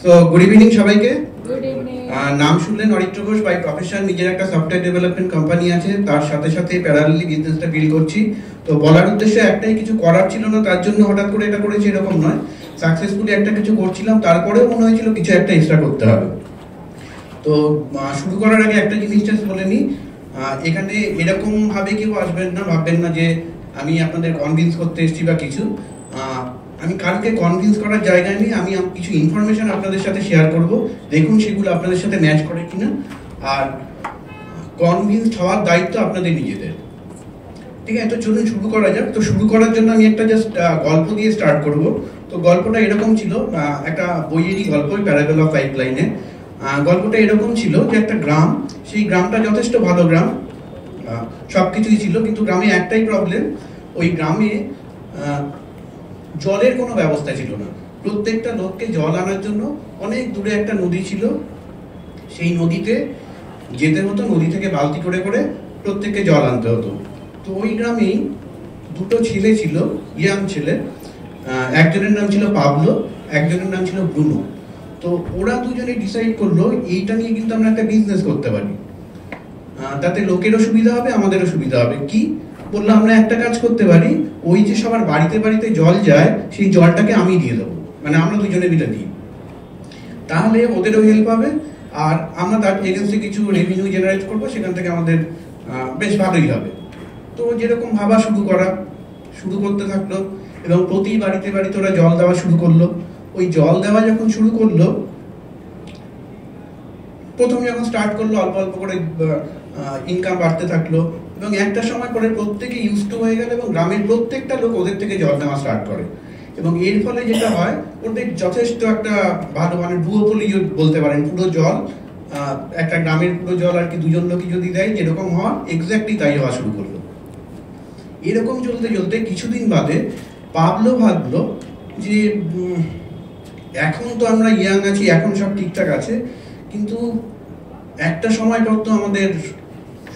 তো good evening সবাইকে। Good evening. নাম শুনলেন অরিত্র ঘোষ, বাই প্রফেশন নিজের একটা সফটওয়্যার ডেভেলপমেন্ট কোম্পানি আছে, তার সাথে সাথে প্যারালালি বিজনেসটা বিল্ড করছি। তো বলার উদ্দেশ্যে একটাই, কিছু করার ছিল না তার জন্য হঠাৎ করে এটা করেছি এরকম নয়, সাকসেসফুলি একটা কিছু করছিলাম, তারপরেও মনে হয়েছিল কিছু একটা এক্সট্রা করতে হবে। তো শুরু করার আগে একটা জিনিস জাস্ট বলে নিই, এখানে এরকম ভাবে কেউ আসবেন না, ভাববেন না যে আমি আপনাদের কনভিন্স করতে এসেছি বা কিছু। আমি কালকে কনভিন্স করার জায়গায় নেই, আমি কিছু ইনফরমেশন আপনাদের সাথে শেয়ার করব, দেখুন সেগুলো আপনাদের সাথে ম্যাচ করে কিনা। আর কনভিন্স হওয়ার দায়িত্ব আপনাদের নিজেদের, ঠিক আছে? তো চলুন শুরু করা যাক। তো শুরু করার জন্য আমি একটা জাস্ট গল্প দিয়ে স্টার্ট করব। তো গল্পটা এরকম ছিল, একটা বইয়েরই গল্প, প্যারাবল অফ পাইপলাইনে। গল্পটা এরকম ছিল যে একটা গ্রাম, সেই গ্রামটা যথেষ্ট ভালো গ্রাম, সবকিছুই ছিল, কিন্তু গ্রামে একটাই প্রবলেম, ওই গ্রামে জলের কোনো ব্যবস্থা ছিল না। প্রত্যেকটা লোককে জল আনার জন্য অনেক দূরে একটা নদী ছিল, সেই নদীতে যেতে হতো, নদী থেকে বালতি করে করে প্রত্যেককে জল আনতে হতো। তো ওই গ্রামেই দুটো ছেলে ছিল, ইয়াং ছেলে, একজনের নাম ছিল পাবলো, একজনের নাম ছিল ব্রুনো। তো ওরা দুজনে ডিসাইড করলো এইটা নিয়ে কিন্তু আমরা একটা বিজনেস করতে পারি, তাতে লোকেরও সুবিধা হবে, আমাদেরও সুবিধা হবে। কি বললো, আমরা একটা কাজ করতে পারি, ওই যে সবার বাড়িতে বাড়িতে জল যায়, সেই জলটাকে আমি দিয়ে দেবো, মানে আমরা দুজনে মিলে দিই, তাহলে ওদেরও হেল্প হবে, আর আমরা তার এগেন্সে কিছু রেভিনিউ জেনারেট করবো, সেখান থেকে আমাদের বেশ ভালোই হবে। তো যেরকম ভাবা শুরু করতে থাকলো, এবং প্রতি বাড়িতে বাড়িতে ওরা জল দেওয়া শুরু করলো। ওই জল দেওয়া যখন শুরু করলো, প্রথম যখন স্টার্ট করলো অল্প অল্প করে ইনকাম বাড়তে থাকলো, এবং একটা সময় পরে প্রত্যেকে ইউজ টু হয়ে গেল, এবং গ্রামের প্রত্যেকটা লোক ওদের থেকে জল নেওয়া স্টার্ট করে। এবং এর ফলে যেটা হয়, ওদের যথেষ্ট একটা ভালো, মানে ডুওপলি বলতে পারেন, পুরো জল, একটা গ্রামের পুরো জল আর কি দুজন লোকই যদি দেয়, যেরকম হওয়া এক্স্যাক্টলি তাই হওয়া শুরু করলো। এরকম চলতে চলতে কিছুদিন বাদে পাবলো ভাবলো যে এখন তো আমরা ইয়াং আছি, এখন সব ঠিকঠাক আছে, কিন্তু একটা সময় পর তো আমাদের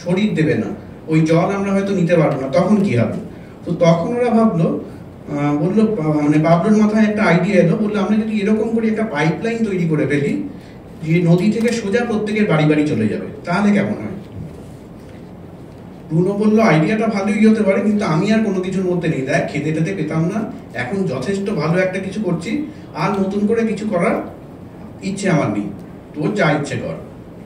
শরীর দেবে না, ওই জল আমরা হয়তো নিতে পারবো না, তখন কি হবে? তো তখন ওরা ভাবলো, বললো, মানে পাবলোর মাথায় একটা আইডিয়া এলো, বললো আমরা যদি এরকম করে একটা পাইপলাইন তৈরি করে ফেলি, যে নদী থেকে সোজা প্রত্যেকের বাড়ি বাড়ি চলে যাবে, তাহলে কেমন হয়? ব্রুনো বললো আইডিয়াটা ভালোই হতে পারে, কিন্তু আমি আর কোনো কিছুর মধ্যে নেই, দেখ খেতে টেতে পেতাম না, এখন যথেষ্ট ভালো একটা কিছু করছি, আর নতুন করে কিছু করার ইচ্ছে আমার নেই, তোর যা ইচ্ছে কর।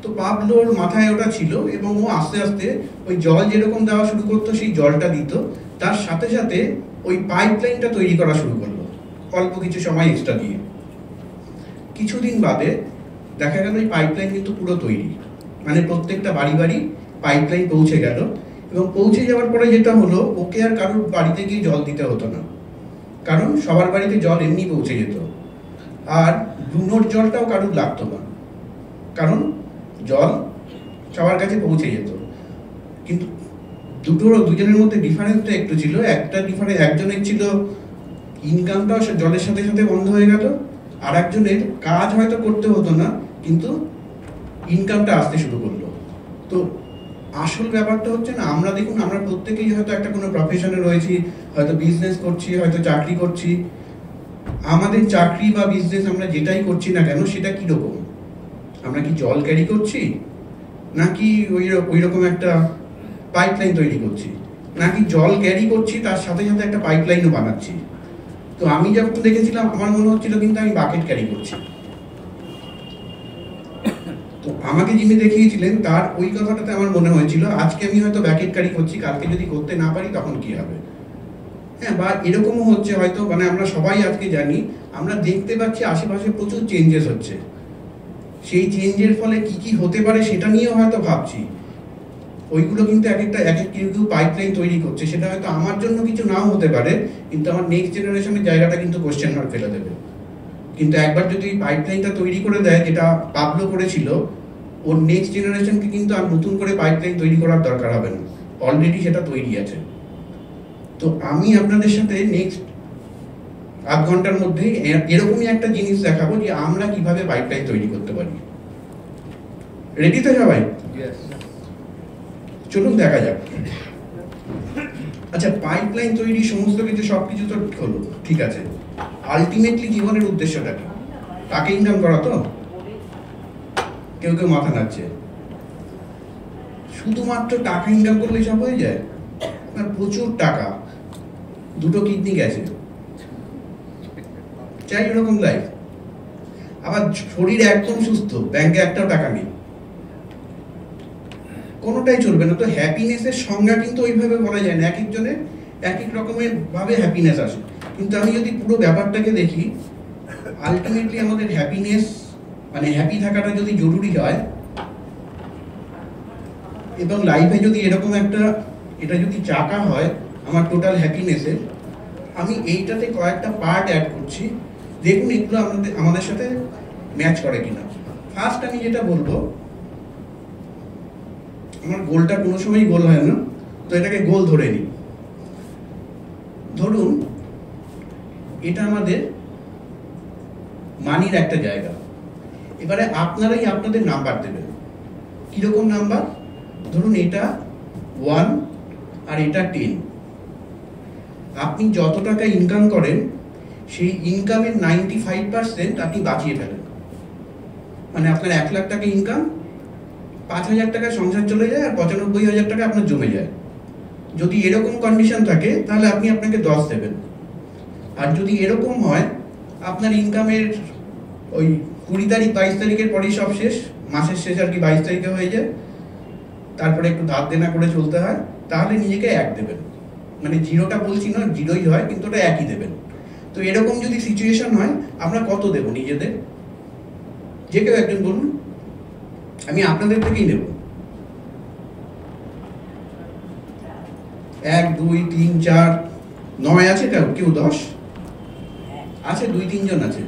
তো পাবলোর মাথায় ওটা ছিল, এবং ও আস্তে আস্তে ওই জল যেরকম দেওয়া শুরু করতো সেই জলটা দিত, তার সাথে সাথে ওই পাইপলাইনটা তৈরি করা শুরু করলো অল্প কিছু সময় এক্সট্রা দিয়ে। কিছুদিন বাদে দেখা গেল ওই পাইপলাইন কিন্তু পুরো তৈরি, মানে প্রত্যেকটা বাড়ি বাড়ি পাইপলাইন পৌঁছে গেল, এবং পৌঁছে যাওয়ার পরে যেটা হলো, ওকে আর কারোর বাড়িতে গিয়ে জল দিতে হতো না, কারণ সবার বাড়িতে জল এমনি পৌঁছে যেত। আর ব্রুনোর জলটাও কারোর লাগতো না, কারণ জল সবার কাছে পৌঁছে যেত। কিন্তু দুজনের মধ্যে ডিফারেন্সটা একটু ছিল, একজনের ছিল ইনকামটাও জলের সাথে সাথে বন্ধ হয়ে গেল, আর একজনের কাজ হয়তো করতে হতো না, কিন্তু ইনকামটা আসতে শুরু করলো। তো আসল ব্যাপারটা হচ্ছে না, আমরা দেখুন, আমরা প্রত্যেকেই হয়তো একটা কোনো প্রফেশনে রয়েছি, হয়তো বিজনেস করছি, হয়তো চাকরি করছি। আমাদের চাকরি বা বিজনেস আমরা যেটাই করছি না কেন, সেটা কিরকম? আমরা কি জল ক্যারি করছি, নাকি ওই রকম একটা পাইপলাইন তৈরি করছি, নাকি জল ক্যারি করছি তার সাথে সাথে একটা পাইপলাইনও বানাচ্ছি? তো আমি যখন দেখেছিলাম, আমার মনে হচ্ছিল কিন্তু আমি বাকেট ক্যারি করছি। তো আমাকে যিনি দেখিয়েছিলেন, তার ওই কথাটাতে আমার মনে হয়েছিল, আজকে আমি হয়তো ব্যাকেট ক্যারি করছি, কালকে যদি করতে না পারি তখন কি হবে? হ্যাঁ, বা এরকমও হচ্ছে হয়তো, মানে আমরা সবাই আজকে জানি, আমরা দেখতে পাচ্ছি আশেপাশে প্রচুর চেঞ্জেস হচ্ছে, সেই চেঞ্জের ফলে কি কি হতে পারে সেটা নিয়েও হয়তো ভাবছি। ওইগুলো কিন্তু এক এক কেউ পাইপলাইন তৈরি করছে, সেটা হয়তো আমার জন্য কিছু নাও হতে পারে, কিন্তু আমার নেক্সট জেনারেশনের জায়গাটা কিন্তু কোশ্চেন মার্ক ফেলে দেবে। কিন্তু একবার যদি পাইপলাইনটা তৈরি করে দেয়, যেটা পাবলো করেছিল, ওর নেক্সট জেনারেশনকে কিন্তু আর নতুন করে পাইপলাইন তৈরি করার দরকার হবে না, অলরেডি সেটা তৈরি আছে। তো আমি আপনাদের সাথে নেক্সট আধ ঘন্টার মধ্যে এরকমই একটা জিনিস দেখাবো, যে আমরা কিভাবে পাইপলাইন তৈরি করতে পারি। রেডি তো সবাই? চলুন দেখা যাক। আচ্ছা, পাইপলাইন তৈরি, সমস্ত কিছু, সবকিছু তো হলো, ঠিক আছে, আলটিমেটলি জীবনের উদ্দেশ্যটা কি? টাকা ইনকাম করা তো, কেউ কেউ মাথা নাড়ছে। শুধুমাত্র টাকা ইনকাম করলে সব হয়ে যায়? আপনার প্রচুর টাকা, দুটো কিডনি গেছে, চাই এরকম লাইফ। আবার শরীর একদম সুস্থ, ব্যাংকে একটাও টাকা নেই, কোনোটাই চলবে না। তো হ্যাপিনেসের সংজ্ঞা কিন্তু ওইভাবে বলা যায় না, এক একজনের এক এক রকমের ভাবে হ্যাপিনেস আসে। কিন্তু আমি যদি পুরো ব্যাপারটাকে দেখি, আলটিমেটলি আমাদের হ্যাপিনেস মানে হ্যাপি থাকাটা যদি জরুরি হয়, এবং লাইফে যদি এরকম একটা এটা যদি চাকা হয় আমার টোটাল হ্যাপিনেসের, আমি এইটাতে কয়েকটা পার্ট অ্যাড করছি, দেখুন এগুলো আমাদের সাথে ম্যাচ করে কিনা। ফার্স্ট আমি যেটা বলবো, আমার গোলটা কোনো সময় গোল হয় না, তো এটাকে গোল ধরে নিই। ধরুন এটা আমাদের মানির একটা জায়গা। এবারে আপনারাই আপনাদের নাম্বার দেবেন। কিরকম নাম্বার? ধরুন এটা 1 আর এটা 10। আপনি যত টাকা ইনকাম করেন সেই ইনকামের 95% আপনি বাঁচিয়ে ফেলেন। মানে আপনার 1 লাখ টাকা ইনকাম, 5,000 টাকা সংসার চলে যায়, আর 95,000 টাকা আপনার জমে যায়। যদি এরকম কন্ডিশন থাকে তাহলে আপনি আপনাকে 10 দেবেন। আর যদি এরকম হয় আপনার ইনকামের ওই 20 তারিখ 22 তারিখের পরেই সব শেষ, মাসের শেষ আর কি 22 তারিখে হয়ে যায়, তারপরে একটু ধার দেনা করে চলতে হয়, তাহলে নিজেকে 1 দেবেন। মানে জিরোটা বলছি না, জিরোই হয়, কিন্তু ওটা 1ই দেবেন। তো এরকম যদি সিচুয়েশন হয়, আমরা কত দেব নিজেদের? যে কেউ একজন বলুন, আমি আপনাদের থেকেই নেব। 1 2 3 4 9 আছে, কেউ 10 আছে? 2 3 জন আছে,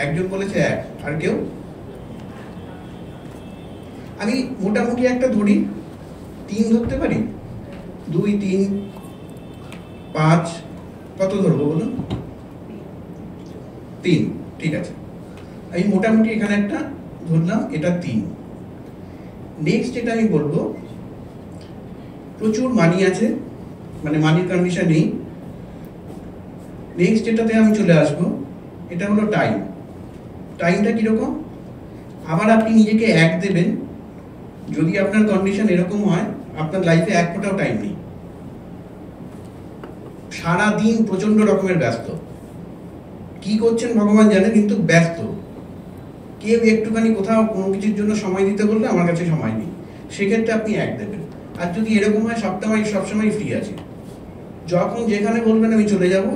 একজন বলেছে 1, আর কেউ? আমি মোটামুটি একটা ধরি, 3 ধরতে পারি, 2 3 5, কত ধরবো বলুন? 3, ঠিক আছে। আমি মোটামুটি এখানে একটা ধরলাম, এটা 3। নেক্সট যেটা আমি বলবো, প্রচুর মানি আছে, মানে মানির কন্ডিশন নেই। নেক্সট যেটাতে আমি চলে আসবো, এটা হলো টাইম। টাইমটা কিরকম? আবার আপনি নিজেকে 1 দেবেন যদি আপনার কন্ডিশন এরকম হয় আপনার লাইফে 1 ফোঁটাও টাইম নেই, সারা দিন প্রচন্ড রকমের ব্যস্ত, কি করছেন ভগবান জানে, কিন্তু ব্যস্ত। কেউ একটুখানি কোথাও কোনো কিছুর জন্য সময় দিতে বললে আমার কাছে সময় নেই, সেক্ষেত্রে আপনি 1 দেবেন। আর যদি এরকম হয় সবসময় ফ্রি আছি, যখন যেখানে বলবেন আমি চলে যাব,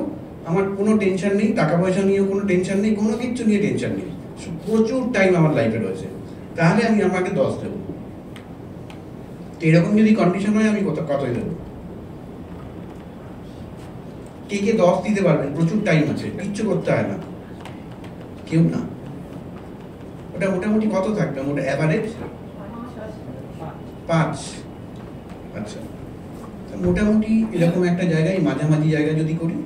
আমার কোনো টেনশন নেই, টাকা পয়সা নিয়েও কোনো টেনশন নেই, কোনো কিছু নিয়ে টেনশন নেই, প্রচুর টাইম আমার লাইফে রয়েছে, তাহলে আমি আমাকে 10 দেবো। তো এরকম যদি কন্ডিশন হয় আমি কতই দেবো? কে 10 দিতে পারবেন? প্রচুর টাইম আছে, কিচ্ছু করতে হয় না, কেউ না। ওটা মোটামুটি কত থাকবে? ওটা অ্যাভারেজ 5। আচ্ছা, মোটামুটি এরকম একটা জায়গায়, মাঝামাঝি জায়গা যদি করি,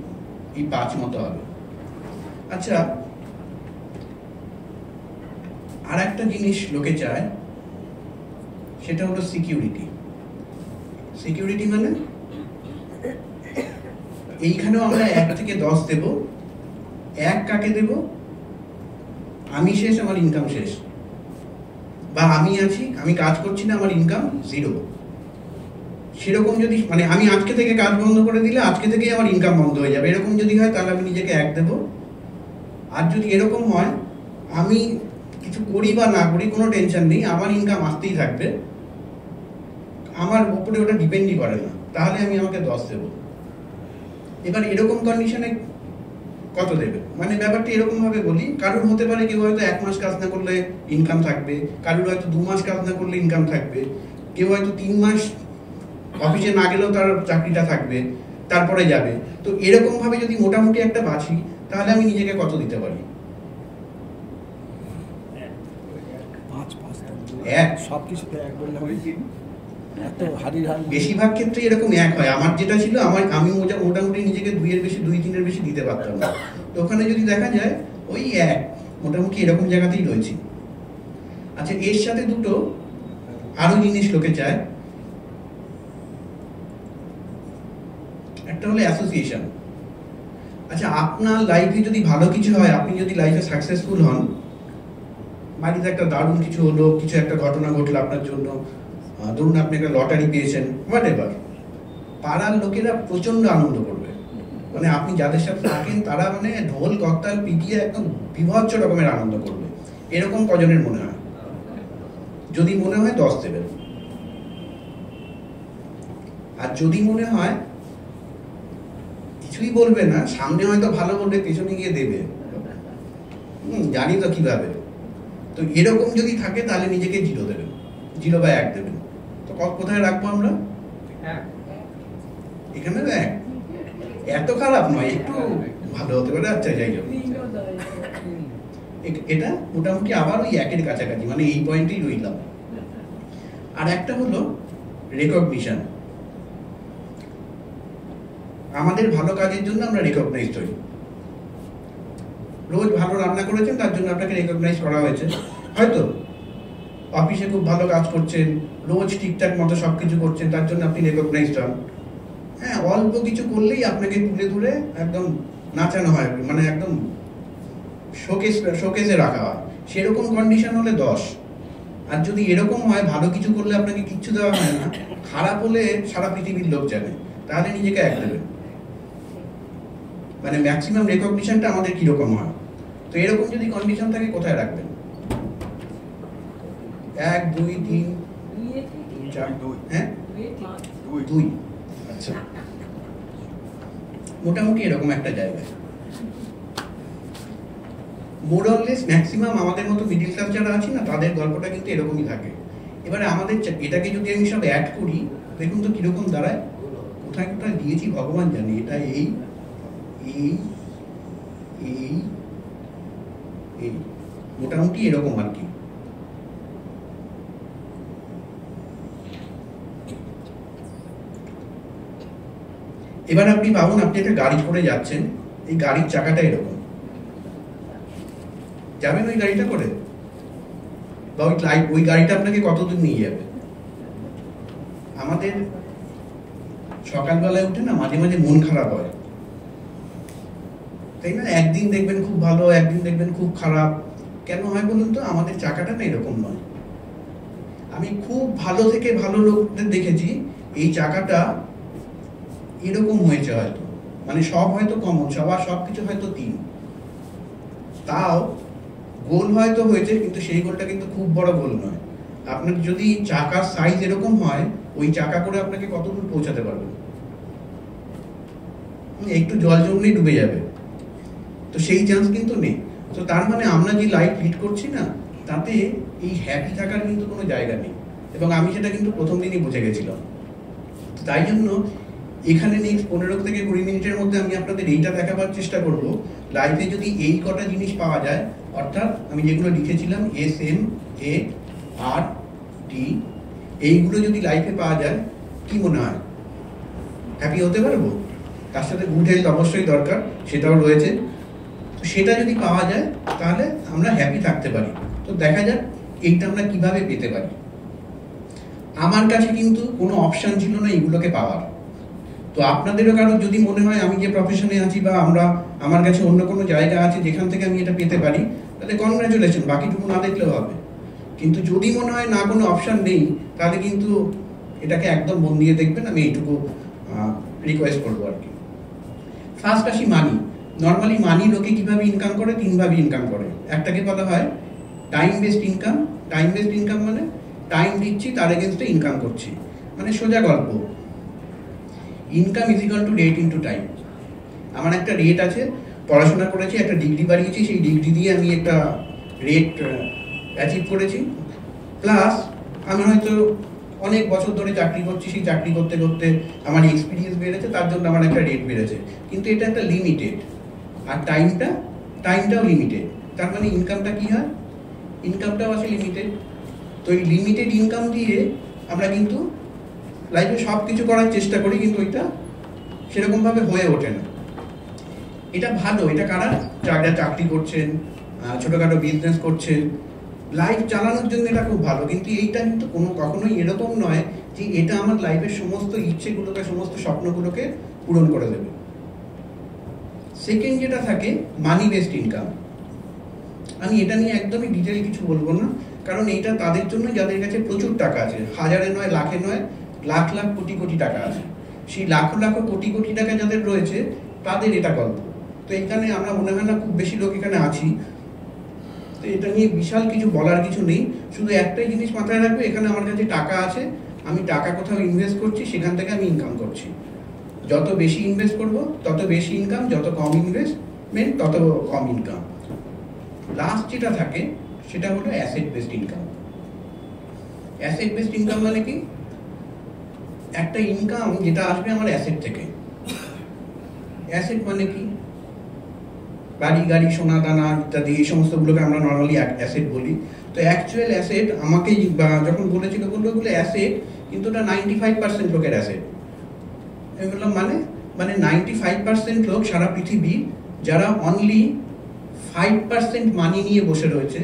এই 5 মতো হবে। আচ্ছা, আর একটা জিনিস লোকে চায়, সেটা হলো সিকিউরিটি। সিকিউরিটি মানে এইখানেও আমরা 1 থেকে 10 দেব। 1 কাকে দেব? আমি শেষ, আমার ইনকাম শেষ, বা আমি আছি, আমি কাজ করছি না, আমার ইনকাম 0। সেরকম যদি, মানে আমি আজকে থেকে কাজ বন্ধ করে দিলে আজকে থেকেই আমার ইনকাম বন্ধ হয়ে যাবে, এরকম যদি হয় তাহলে আমি নিজেকে 1 দেব। আর যদি এরকম হয় আমি কিছু করি বা না করি কোনো টেনশন নেই, আমার ইনকাম আসতেই থাকবে, আমার উপরে ওটা ডিপেন্ডই করে না, তাহলে আমি আমাকে 10 দেব। এবার এরকম কন্ডিশনে কত দেবে? মানে ব্যাপারটা এরকম ভাবে বলি, কারোর হতে পারে কেউ হয়তো 1 মাস কাজ না করলে ইনকাম থাকবে, কারোর হয়তো 2 মাস কাজ না করলে ইনকাম থাকবে, কেউ হয়তো 3 মাস অফিসে না গেলেও তার চাকরিটা থাকবে, তারপরে যাবে। তো এরকম ভাবে যদি মোটামুটি একটা বাছি, তাহলে আমি নিজেকে কত দিতে পারি? 1 সবকিছুতে 1 বললে এত বেশিরভাগ ক্ষেত্রে এরকম 1 হয়। আমার যেটা ছিল, আমি মোটামুটি নিজেকে 2 এর বেশি, 2-3 এর বেশি দিতে পারতাম না। তো ওখানে যদি দেখা যায় ওই 1, মোটামুটি এরকম জায়গাতেই রয়েছি। আচ্ছা, এর সাথে দুটো আরো জিনিস লোকে চায়। একটা হলো অ্যাসোসিয়েশন। আচ্ছা, আপনার লাইফে যদি ভালো কিছু হয়, আপনি যদি লাইফে সাকসেসফুল হন, বাড়িতে একটা দারুণ কিছু হলো, কিছু একটা ঘটনা ঘটলো আপনার জন্য, ধরুন আপনি একটা লটারি পেয়েছেন, হোয়াট এভার, পাড়ার লোকেরা প্রচন্ড আনন্দ করবে। মানে আপনি যাদের সাথে থাকেন তারা মানে ঢোল করতাল পিটিয়ে একদম বিভৎস রকমের আনন্দ করবে। এরকম কজনের মনে হয়? যদি মনে হয় 10 দেবেন। আর যদি মনে হয় কিছুই বলবে না, সামনে হয়তো ভালো বলবে, পেছনে গিয়ে দেবে, জানি তো কিভাবে, তো এরকম যদি থাকে তাহলে নিজেকে 0 দেবেন, 0 বা 1 দেবেন। তো কোথায় রাখবো আমরা? এখানে 1। এত খারাপ নয়, একটু ভালো হতে পারে। আচ্ছা, যাই হোক, এটা মোটামুটি আবার ওই 1-এর কাছাকাছি, মানে এই পয়েন্টেই রইলাম। আর একটা হলো রেকগনিশন। আমাদের ভালো কাজের জন্য আমরা রেকগনাইজড হই। রোজ ভালো রান্না করেছেন, তার জন্য আপনাকে রেকগনাইজ করা হয়েছে। হয়তো অফিসে খুব ভালো কাজ করছেন, রোজ ঠিকঠাক মতো সবকিছু করছেন, তার জন্য আপনি রেকগনাইজড হন। হ্যাঁ, অল্প কিছু করলেই আপনাকে তুলে তুলে একদম নাচানো হয়, মানে একদম শোকেসে রাখা হয়। সেরকম কন্ডিশন হলে 10। আর যদি এরকম হয় ভালো কিছু করলে আপনাকে কিচ্ছু দেওয়া হয় না, খারাপ হলে সারা পৃথিবীর লোক জানে, তাহলে নিজেকে 1 দেবেন। মানে ম্যাক্সিমাম রেকগনিশনটা আমাদের কিরকম হয়? তো এরকম যদি কন্ডিশন থাকে কোথায় রাখবেন? 1, 2, 3, 4, হ্যাঁ 2। আচ্ছা, মোটামুটি এরকম একটা জায়গায় মোরলেস ম্যাক্সিমাম আমাদের মতো মিডিল ক্লাস যারা আছি না, তাদের গল্পটা কিন্তু এরকমই থাকে। এবারে আমাদের এটাকে যদি আমি সব অ্যাড করি, দেখুন তো কিরকম দাঁড়ায়। কোথায় কোথায় দিয়েছি ভগবান জানে। এটা এই এই এই এই মোটামুটি এরকম আর কি। এবার আপনি ভাবুন, আপনি একটা গাড়ি করে যাচ্ছেন, এই গাড়ির চাকাটা এরকম, যাবেন ওই গাড়িটা করে? বা ওই গাড়িটা আপনাকে কতদূর নিয়ে যাবে? আমাদের সকালবেলায় উঠে না মাঝে মাঝে মন খারাপ হয়, তাই না? একদিন দেখবেন খুব ভালো, একদিন দেখবেন খুব খারাপ। কেন হয় বলুন তো? আমাদের চাকাটা না এরকম নয়। আমি খুব ভালো থেকে ভালো লোকদের দেখেছি এই চাকাটা এরকম হয়েছে হয়তো, মানে সব হয়তো কমন, সবার সবকিছু হয়তো 3, তাও গোল হয়তো হয়েছে, কিন্তু সেই গোলটা কিন্তু খুব বড় গোল নয়। আপনার যদি চাকার সাইজ এরকম হয়, ওই চাকা করে আপনাকে কত দূর পৌঁছাতে পারবেন? একটু জল জমলেই ডুবে যাবে, তো সেই চান্স কিন্তু নেই। তো তার মানে আমরা যে লাইফ লিড করছি না, তাতে এই হ্যাপি থাকার কিন্তু কোনো জায়গা নেই, এবং আমি সেটা কিন্তু প্রথম দিনই বুঝে গেছিলাম। তাই জন্য এখানে নেক্সট 15 থেকে 20 মিনিটের মধ্যে আমি আপনাদের এইটা দেখাবার চেষ্টা করব, লাইফে যদি এই কটা জিনিস পাওয়া যায়, অর্থাৎ আমি যেগুলো লিখেছিলাম SMART, এইগুলো যদি লাইফে পাওয়া যায়, কি মনে হয় হ্যাপি হতে পারবো? তার সাথে গুড হেলথ অবশ্যই দরকার, সেটাও রয়েছে। তো সেটা যদি পাওয়া যায় তাহলে আমরা হ্যাপি থাকতে পারি। তো দেখা যাক এইটা আমরা কিভাবে পেতে পারি। আমার কাছে কিন্তু কোনো অপশন ছিল না এগুলোকে পাওয়ার। তো আপনাদেরও কারো যদি মনে হয় আমি যে প্রফেশনে আছি বা আমার কাছে অন্য কোনো জায়গা আছে যেখান থেকে আমি এটা পেতে পারি, তাহলে কনগ্রাচুলেশন, বাকিটুকু না দেখলেও হবে। কিন্তু যদি মনে হয় না, কোনো অপশন নেই, তাহলে কিন্তু এটাকে একদম মন দিয়ে দেখবেন, আমি এইটুকু রিকোয়েস্ট করবো আর কি। ফার্স্ট আসি মানি। নর্মালি মানি লোকে কিভাবে ইনকাম করে? 3 ভাবে ইনকাম করে। একটাকে বলা হয় time based income. Time based income মানে টাইম দিচ্ছি, তার এগেনস্টে ইনকাম করছি, মানে সোজা গল্প, income is equal to rate into time. আমার একটা রেট আছে, পড়াশোনা করেছি, একটা ডিগ্রি বাড়িয়েছি, সেই ডিগ্রি দিয়ে আমি একটা রেট অ্যাচিভ করেছি, প্লাস আমি হয়তো অনেক বছর ধরে চাকরি করছি, সেই চাকরি করতে করতে আমার এক্সপিরিয়েন্স বেড়েছে, তার জন্য আমার একটা রেট বেড়েছে। কিন্তু এটা একটা লিমিটেড, আর টাইমটাও লিমিটেড। তার মানে ইনকামটা কি হয়? ইনকামটাও আছে লিমিটেড। তো এই লিমিটেড ইনকাম দিয়ে আমরা কিন্তু লাইফে সব কিছু করার চেষ্টা করি, কিন্তু ওইটা সেরকমভাবে হয়ে ওঠে না। এটা ভালো, এটা কারা যারা চাকরি করছেন, ছোটোখাটো বিজনেস করছেন, লাইফ চালানোর জন্য এটা খুব ভালো। কিন্তু এইটা কিন্তু কখনোই এরকম নয় যে এটা আমার লাইফের সমস্ত ইচ্ছেগুলোকে, সমস্ত স্বপ্নগুলোকে পূরণ করে দেবে। সেকেন্ড যেটা থাকে মানি বেসড ইনকাম। আমি এটা নিয়ে একদমই ডিটেল কিছু বলবো না, কারণ এটা তাদের জন্য যাদের কাছে প্রচুর টাকা আছে, হাজারে নয় লাখে নয়, লাখ লাখ কোটি কোটি টাকা আছে। সেই লাখ লাখ কোটি কোটি টাকা যাদের রয়েছে তাদের এটা গল্প। তো এখানে আমরা মনে হয় না খুব বেশি লোক এখানে আছি, তো এটা নিয়ে বিশাল কিছু বলার কিছু নেই। শুধু একটাই জিনিস মাথায় রাখবে, এখানে আমার কাছে টাকা আছে, আমি টাকা কোথাও ইনভেস্ট করছি, সেখান থেকে আমি ইনকাম করছি। যত বেশি ইনভেস্ট করব তত বেশি ইনকাম, যত কম ইনভেস্টমেন্ট তত কম ইনকাম। লাস্ট যেটা থাকে সেটা হলো asset based income. Asset based income মানে কি? একটা ইনকাম যেটা আসবে আমার অ্যাসেট থেকে। অ্যাসেট মানে কি? বাড়ি গাড়ি সোনা দানা ইত্যাদি, এই সমস্তগুলোকে আমরা নর্মালি অ্যাসেট বলি। তো অ্যাকচুয়াল অ্যাসেট আমাকে যখন বলেছিল বললো ওগুলো অ্যাসেট, কিন্তু ওটা 95% লোকের অ্যাসেট। আমি বললাম মানে 95% লোক সারা পৃথিবী যারা অনলি 5% মানি নিয়ে বসে রয়েছে,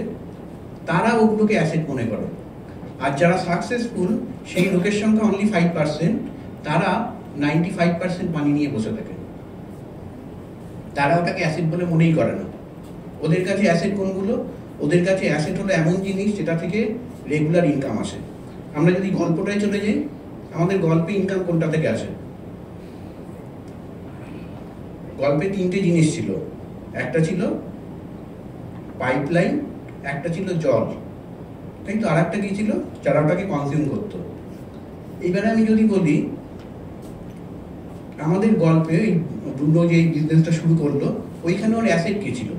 তারা ওগুলোকে অ্যাসেট মনে করে। আর যারা সাকসেসফুল সেই লোকের সংখ্যা অনলি 5%, তারা 95% মানি নিয়ে বসে থাকে। তারা ওটাকে অ্যাসেট বলে মনেই করে না। ওদের কাছে অ্যাসেট কোনগুলো? ওদের কাছে অ্যাসেট হলো এমন জিনিস যেটা থেকে রেগুলার ইনকাম আসে। আমরা যদি গল্পটায় চলে যাই, আমাদের গল্পে ইনকাম কোনটা থেকে আসে? গল্পে তিনটে জিনিস ছিল, একটা ছিল পাইপলাইন, একটা ছিল জল, তাই তো, আর একটা কি ছিল? যারা ওটাকে কনজিউম করতো। এবারে আমি যদি বলি আমাদের গল্পে ব্রুনো যে বিজনেসটা শুরু করলো, ওইখানে ওর অ্যাসেট কি ছিল?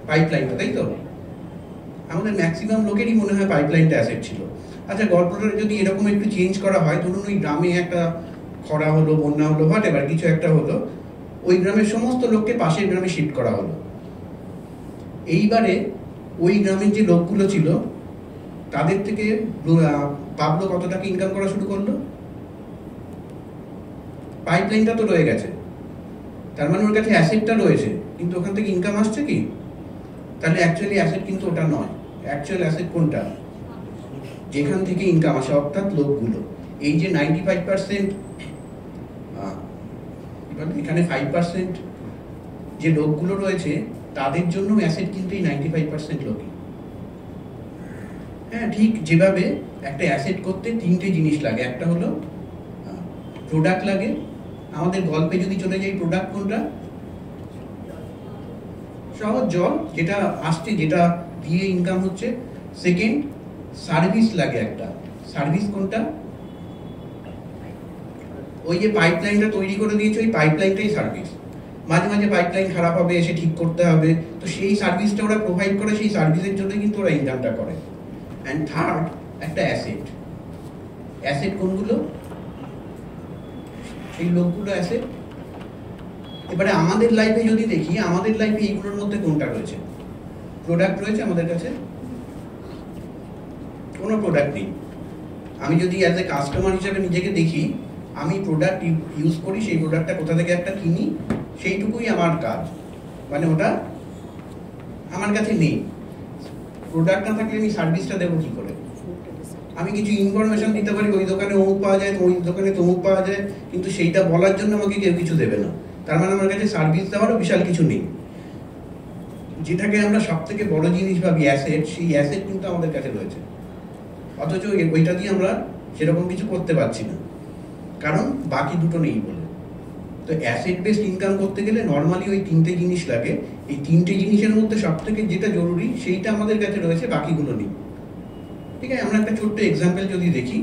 পাইপলাইনটা, তাই তো? আমাদের ম্যাক্সিমাম লোকেরই মনে হয় পাইপলাইনটা অ্যাসেট ছিল। আচ্ছা, গল্পটা যদি এরকম একটু চেঞ্জ করা হয়, ধরুন ওই গ্রামে একটা খরা হলো, বন্যা হলো, হোয়াট এভার কিছু একটা হলো, ওই গ্রামের সমস্ত লোককে পাশের গ্রামে শিফট করা হলো। এইবারে ওই গ্রামের যে লোকগুলো ছিল তাদের থেকে পাবলো কত টাকা ইনকাম করা শুরু করলো? পাইপলাইনটা তো রয়ে গেছে, তার মানে ওর কাছে অ্যাসেটটা রয়েছে, কিন্তু ওখান থেকে ইনকাম আসছে কি? তাহলে অ্যাকচুয়ালি অ্যাসেট কিন্তু ওটা নয়। অ্যাকচুয়াল অ্যাসেট কোনটা? যেখান থেকে ইনকাম আসে, অর্থাৎ লোকগুলো। এই যে 95%, এখানে 5% যে লোকগুলো রয়েছে তাদের জন্য অ্যাসেট কিন্তু এই 95% লোকই। হ্যাঁ, ঠিক যেভাবে একটা অ্যাসেট করতে তিনটে জিনিস লাগে, একটা হলো প্রোডাক্ট লাগে। আমাদের গল্পে যদি চলে যাই, প্রোডাক্ট কোনটা? সহজ, জল, যেটা আসছে, যেটা দিয়ে ইনকাম হচ্ছে। সেকেন্ড, সার্ভিস লাগে একটা। সার্ভিস কোনটা? ওই যে পাইপলাইনটা তৈরি করে দিয়েছে, ওই পাইপলাইনটাই সার্ভিস। মাঝে মাঝে পাইপলাইন খারাপ হবে, এসে ঠিক করতে হবে, তো সেই সার্ভিসটা ওরা প্রোভাইড করে, সেই সার্ভিসের জন্য কিন্তু ওরা ইনকামটা করে। অ্যান্ড থার্ড, একটা অ্যাসেট। অ্যাসেট কোনগুলো? সেই লোকগুলো অ্যাসেট। এবারে আমাদের লাইফে যদি দেখি, আমাদের লাইফে এইগুলোর মধ্যে কোনটা রয়েছে? প্রোডাক্ট রয়েছে আমাদের কাছে? কোনো প্রোডাক্ট নেই। আমি যদি অ্যাজ এ কাস্টমার হিসেবে নিজেকে দেখি, আমি প্রোডাক্ট ইউজ করি, সেই প্রোডাক্টটা কোথা থেকে একটা কিনি, সেইটুকুই আমার কাজ। মানে ওটা আমার কাছে নেই। প্রোডাক্ট না থাকলে আমি সার্ভিসটা দেবো কি করে? আমি কিছু ইনফরমেশন দিতে পারি, ওই দোকানে অমুক পাওয়া যায়, ওই দোকানে তমুক পাওয়া যায়, কিন্তু সেইটা বলার জন্য আমাকে কেউ কিছু দেবে না। তার মানে আমার কাছে সার্ভিস দেওয়ারও বিশাল কিছু নেই। যেটাকে আমরা সব থেকে বড় জিনিস ভাবি অ্যাসেট, সেই অ্যাসেট কিন্তু আমাদের কাছে রয়েছে, অথচ ওইটা দিয়ে আমরা সেরকম কিছু করতে পারছি না, কারণ বাকি দুটো নেই বলে। তো অ্যাসেট বেসড ইনকাম করতে গেলে নর্মালি ওই তিনটে জিনিস লাগে। এই তিনটে জিনিসের মধ্যে সব থেকে যেটা জরুরি সেইটা আমাদের কাছে রয়েছে, বাকিগুলো নেই। ঠিক আছে, আমরা একটা ছোট্ট এক্সাম্পল যদি দেখি,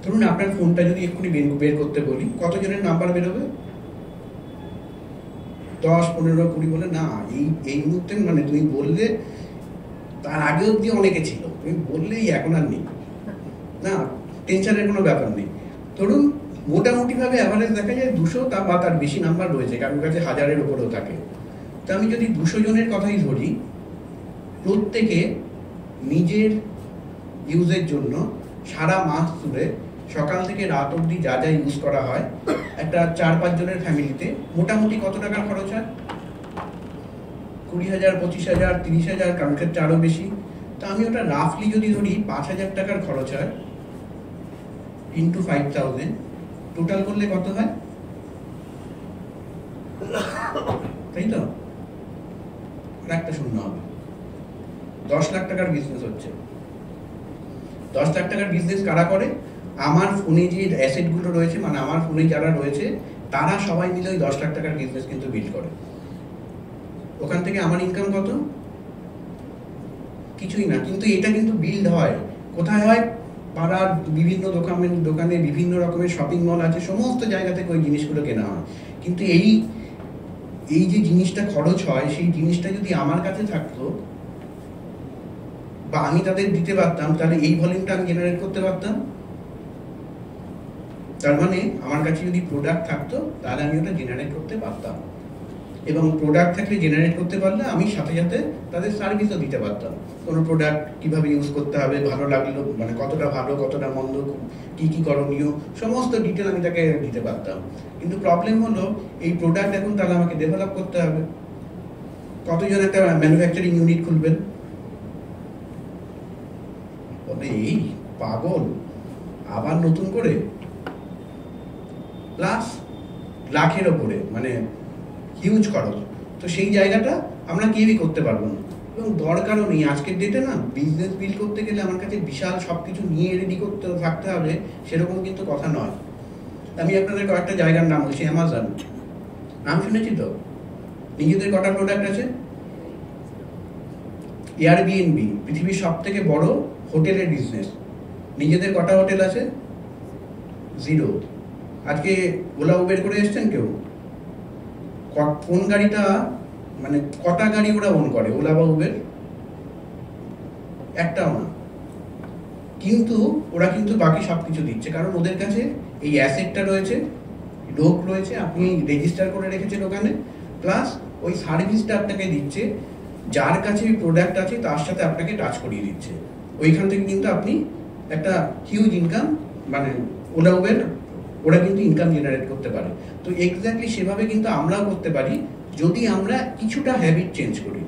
ধরুন আপনার ফোনটা যদি এক্ষুনি বের করতে বলি, কতজনের নাম্বার বেরোবে? 10, 15, 20 বলে না, এই মুহূর্তে মানে তুমি বললে, তার আগে অব্দি অনেকে ছিল, তুমি বললেই এখন আর নেই। না, টেনশনের কোনো ব্যাপার নেই। ধরুন মোটামুটিভাবে অ্যাভারেজ দেখা যায় 200 বা তার বেশি নাম্বার রয়েছে, কারোর কাছে 1000-এর উপরেও থাকে। তো আমি যদি 200 জনের কথাই ধরি, প্রত্যেকে নিজের ইউজের জন্য সারা মাস জুড়ে সকাল থেকে রাত অবধি যা যা ইউজ করা হয়, একটা 4-5 জনের ফ্যামিলিতে মোটামুটি কত টাকা খরচ হয়? 20,000, 25,000, 30,000, কারোর ক্ষেত্রে আরও বেশি। তো আমি ওটা রাফলি যদি ধরি 5,000 টাকার খরচ হয় ইন্টু 5,000, টোটাল করলে কত হয়? তাই তো? আর একটা শূন্য হবে। 10 লাখ টাকার বিজনেস হচ্ছে। 10 লাখ টাকার বিজনেস কারা করে? আমার ফোনে যে অ্যাসেটগুলো রয়েছে, মানে আমার ফোনে যারা রয়েছে তারা সবাই মিলে ওই 10 লাখ টাকার বিজনেস কিন্তু বিল্ড করে। ওখান থেকে আমার ইনকাম কত? কিছুই না। কিন্তু এটা কিন্তু বিল্ড হয় কোথায় হয়? পাড়ার বিভিন্ন দোকানে বিভিন্ন রকমের শপিং মল আছে, সমস্ত জায়গা থেকে ওই জিনিসগুলো কেনা হয়। কিন্তু এই যে জিনিসটা খরচ হয়, সেই জিনিসটা যদি আমার কাছে থাকতো বা আমি তাদের দিতে পারতাম, তাহলে এই ভলিউমটা আমি জেনারেট করতে পারতাম। তার মানে আমার কাছে যদি প্রোডাক্ট থাকতো তাহলে আমি ওটা জেনারেট করতে পারতাম, এবং প্রোডাক্ট থাকলে জেনারেট করতে পারলে আমি সাথে সাথে তাদের সার্ভিসও দিতে পারতাম। কোনো প্রোডাক্ট কিভাবে ইউজ করতে হবে, ভালো লাগলো, মানে কতটা ভালো কতটা মন্দ, কি কি করণীয়, সমস্ত ডিটেল আমি তাকে দিতে পারতাম। কিন্তু প্রবলেম হলো এই প্রোডাক্ট এখন তাহলে আমাকে ডেভেলপ করতে হবে। কতজন একটা ম্যানুফ্যাকচারিং ইউনিট খুলবেন? বলে এই পাগল, আবার নতুন করে, প্লাস লাখের ওপরে, মানে হিউজ খরচ। তো সেই জায়গাটা আমরা কেউই করতে পারবো না, এবং দরকারও নেই। আজকের ডেটে না বিজনেস বিল্ড করতে গেলে আমার কাছে বিশাল সব কিছু নিয়ে রেডি করতে থাকতে হবে সেরকম কিন্তু কথা নয়। আমি আপনাদের কয়েকটা জায়গার নাম বলছি। অ্যামাজন নাম শুনেছি তো? নিজেদের কটা প্রোডাক্ট আছে? এয়ারবিএনবি পৃথিবীর সব থেকে বড় হোটেলের বিজনেস, নিজেদের কটা হোটেল আছে? 0। আজকে ওলা উবের করে এসছেন কেউ? কোন গাড়িটা, মানে কটা গাড়ি ওরা ওন করে, ওলা বা উবের? একটাও না। কিন্তু ওরা কিন্তু বাকি সবকিছু দিচ্ছে, কারণ ওদের কাছে এই অ্যাসেটটা রয়েছে, লোক রয়েছে, আপনি রেজিস্টার করে রেখেছেন ওখানে, প্লাস ওই সার্ভিসটা আপনাকে দিচ্ছে, যার কাছে ওই প্রোডাক্ট আছে তার সাথে আপনাকে টাচ করিয়ে দিচ্ছে। ওইখান থেকে কিন্তু আপনি একটা হিউজ ইনকাম, মানে ওলা উবের ওরা কিন্তু ইনকাম জেনারেট করতে পারে। তো এক্স্যাক্টলি সেভাবে কিন্তু আমরাও করতে পারি, যদি আমরা কিছুটা হ্যাবিট চেঞ্জ করি।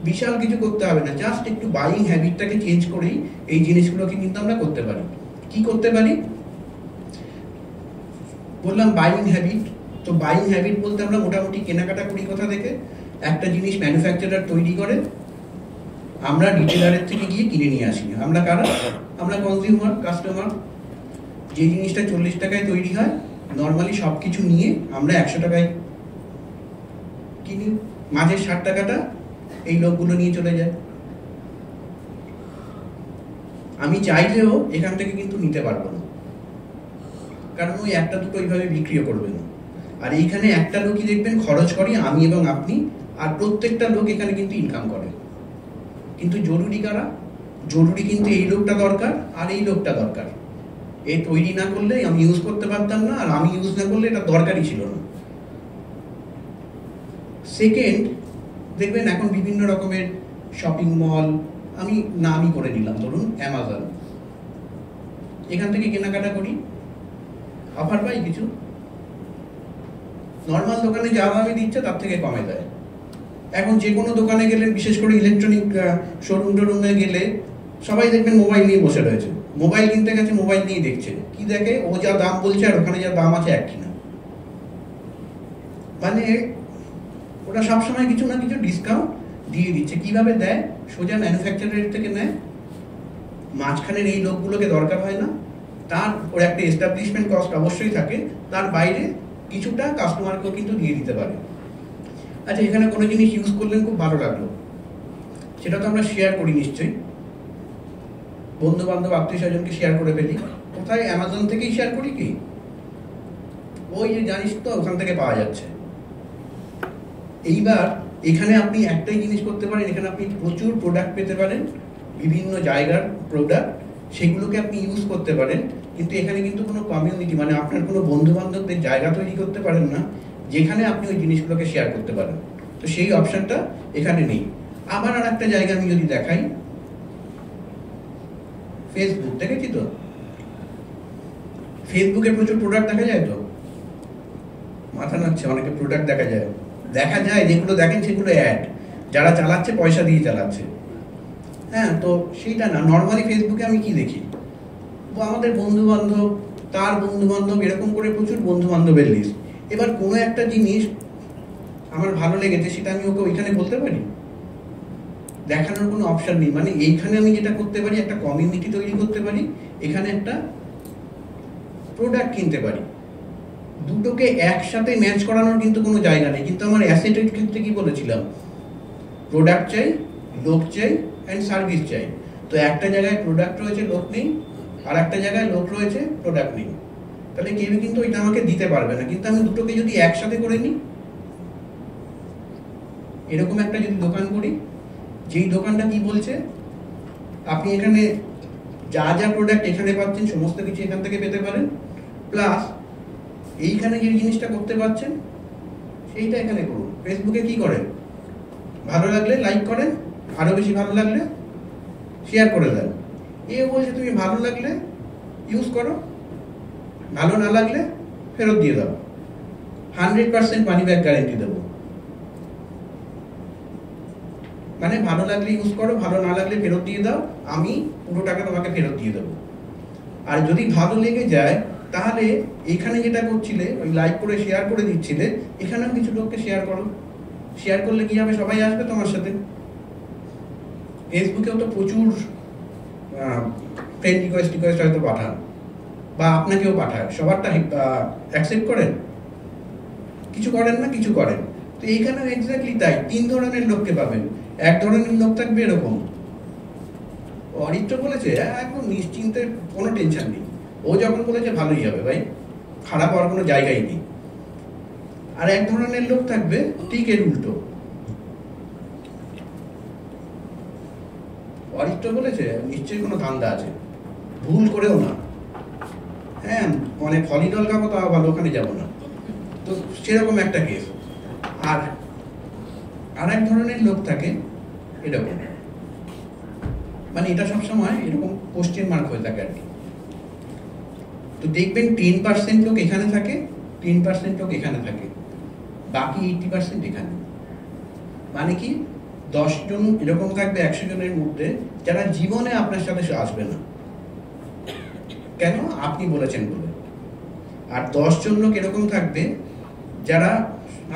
বিশাল কিছু করতে হবে না, জাস্ট একটু বাইং হ্যাবিটটাকে চেঞ্জ করেই এই জিনিসগুলোকে কিন্তু আমরা করতে পারি। কি করতে পারি? বললাম বাইং হ্যাবিট। তো বাইং হ্যাবিট বলতে আমরা মোটামুটি কেনাকাটা করি কোথা থেকে? একটা জিনিস ম্যানুফ্যাকচারার তৈরি করে, আমরা রিটেলারের থেকে গিয়ে কিনে নিয়ে আসি। আমরা কারা? আমরা কনজিউমার, কাস্টমার। যে জিনিসটা 40 টাকায় তৈরি হয়, নর্মালি সব কিছু নিয়ে আমরা 100 টাকায় কিনি, মাঝের 60 টাকাটা এই লোকগুলো নিয়ে চলে যায়। আমি চাইলেও এখান থেকে কিন্তু নিতে পারবো না, কারণ ওই একটা দুটো এইভাবে বিক্রিও করবে না। আর এইখানে একটা লোকই দেখবেন খরচ করে, আমি এবং আপনি, আর প্রত্যেকটা লোক এখানে কিন্তু ইনকাম করে। কিন্তু জরুরি কারা? জরুরি কিন্তু এই লোকটা দরকার আর এই লোকটা দরকার। এ তৈরি না করলে আমি ইউজ করতে পারতাম না, আর আমি ইউজ না করলে এটা দরকারই ছিল না। সেকেন্ড, দেখবেন এখন বিভিন্ন রকমের শপিং মল, আমি নামই করে নিলাম, ধরুন অ্যামাজন, এখান থেকে কেনাকাটা করি, অফার পাই কিছু, নর্মাল দোকানে যা দামে দিচ্ছে তার থেকে কমে দেয়। এখন যে কোনো দোকানে গেলে, বিশেষ করে ইলেকট্রনিক শোরুমে গেলে, সবাই দেখবেন মোবাইল নিয়ে বসে রয়েছে, মোবাইল কিনতে গেছে, মোবাইল নিয়ে দেখছে, কি দেখে? ও যা দাম বলছে আর ওখানে যা দাম আছে এক কিনা। মানে ওরা সবসময় কিছু না কিছু ডিসকাউন্ট দিয়ে দিচ্ছে। কিভাবে দেয়? সোজা ম্যানুফ্যাকচারের থেকে নেয়, মাঝখানের এই লোকগুলোকে দরকার হয় না, তার ওর একটা এস্টাবলিশমেন্ট কস্ট অবশ্যই থাকে, তার বাইরে কিছুটা কাস্টমারকেও কিন্তু দিয়ে দিতে পারে। আচ্ছা, এখানে কোনো জিনিস ইউজ করলেন, খুব ভালো লাগলো, সেটা তো আমরা শেয়ার করি নিশ্চয়ই, বন্ধু বান্ধব আত্মীয় স্বজনকে শেয়ার করে ফেলি। কোথায়? অ্যামাজন থেকেই শেয়ার করি। কি ওই যে জানিস তো, ওখান থেকে পাওয়া যাচ্ছে। এইবার এখানে আপনি একটাই জিনিস করতে পারেন, এখানে আপনি প্রচুর প্রোডাক্ট পেতে পারেন, বিভিন্ন জায়গার প্রোডাক্ট, সেগুলোকে আপনি ইউজ করতে পারেন। কিন্তু এখানে কিন্তু কোনো কমিউনিটি, মানে আপনার কোনো বন্ধু বান্ধবদের জায়গা তৈরি করতে পারেন না যেখানে আপনি ওই জিনিসগুলোকে শেয়ার করতে পারেন। তো সেই অপশনটা এখানে নেই। আবার আর একটা জায়গা আমি যদি দেখাই, ফেসবুক, দেখেছি তো, ফেসবুকে প্রচুর প্রোডাক্ট দেখা যায়। তো মাথা নাচ্ছে, অনেকে প্রোডাক্ট দেখা যায়, যেগুলো দেখেন সেগুলো অ্যাড, যারা চালাচ্ছে পয়সা দিয়ে চালাচ্ছে। হ্যাঁ, তো সেইটা না। নর্মালি ফেসবুকে আমি কি দেখি? আমাদের বন্ধু বান্ধব, তার বন্ধু বান্ধব, এরকম করে প্রচুর বন্ধু বান্ধবের লিস্ট। এবার কোনো একটা জিনিস আমার ভালো লেগেছে সেটা আমি ওকে ওইখানে বলতে পারি? দেখানোর কোনো অপশন নেই। মানে এইখানে আমি যেটা করতে পারি, একটা কমিউনিটি তৈরি করতে পারি, এখানে একটা প্রোডাক্ট কিনতে পারি। দুটোকে একসাথে ম্যাচ করানোর কিন্তু কোনো জায়গা নেই। কিন্তু আমার অ্যাসেটের ক্ষেত্রে কি বলেছিলাম? প্রোডাক্ট চাই, লোক চাই অ্যান্ড সার্ভিস চাই। তো একটা জায়গায় প্রোডাক্ট রয়েছে, লোক নেই, আর একটা জায়গায় লোক রয়েছে, প্রোডাক্ট নেই। তাহলে কেউ কিন্তু ওইটা আমাকে দিতে পারবে না। কিন্তু আমি দুটোকে যদি একসাথে করে নিই, এরকম একটা যদি দোকান করি, যেই দোকানটা কি বলছে, আপনি এখানে যা যা প্রোডাক্ট এখানে পাচ্ছেন সমস্ত কিছু এখান থেকে পেতে পারেন, প্লাস এইখানে যে জিনিসটা করতে পারছেন সেইটা এখানে করুন। ফেসবুকে কি করেন? ভালো লাগলে লাইক করেন, আরো বেশি ভালো লাগলে শেয়ার করে দেন। এও বলছে তুমি ভালো লাগলে ইউজ করো, ভালো না লাগলে ফেরত দিয়ে দাও, 100% মানি ব্যাক গ্যারেন্টি দেবো। মানে ভালো লাগলে ইউজ করো, ভালো না লাগলে ফেরত দিয়ে দাও, আমি পুরো টাকা তোমাকে ফেরত দিয়ে দেবো। আর যদি ভালো লেগে যায় তাহলে এখানে যেটা করছিলে, ওই লাইক করে শেয়ার করে দিচ্ছিলে, এখানেও কিছু লোককে শেয়ার করো। শেয়ার করলে কি হবে? সবাই আসবে তোমার সাথে। ফেসবুকেও তো প্রচুর ফ্রেন্ড রিকোয়েস্ট হয়তো পাঠান, বা আপনাকেও পাঠায়, সবারটা অ্যাকসেপ্ট করেন? কিছু করেন না, কিছু করেন। তো এইখানেও এক্স্যাক্টলি তাই, 3 ধরনের লোককে পাবেন। এক ধরনের লোক থাকবে এরকম, অরিত্র বলেছে একদম নিশ্চিন্তে, কোনো টেনশন নেই, ও যখন বলেছে ভালোই হবে ভাই, খারাপ হওয়ার কোনো জায়গাই নেই। আর এক ধরনের লোক থাকবে ঠিক এর উল্টো, অরিত্র বলেছে নিশ্চয়ই কোনো ধান্দা আছে, ভুল করেও না, হ্যাঁ মানে ফলিডল খাবো তা ভালো, ওখানে যাবো না। তো সেরকম একটা কেস। আর এক ধরনের লোক থাকে এরকম, মানে এটা সবসময় এরকম কোশ্চেন মার্ক হয়ে থাকে আর কি। তো দেখবেন 10% লোক এখানে থাকে, 10% লোক এখানে থাকে, বাকি 80% এখানে। মানে কি 10 জন এরকম থাকবে 100 জনের মধ্যে যারা জীবনে আপনার সাথে আসবে না, কেন? আপনি বলেছেন বলে। আর 10 জন লোক এরকম থাকবে যারা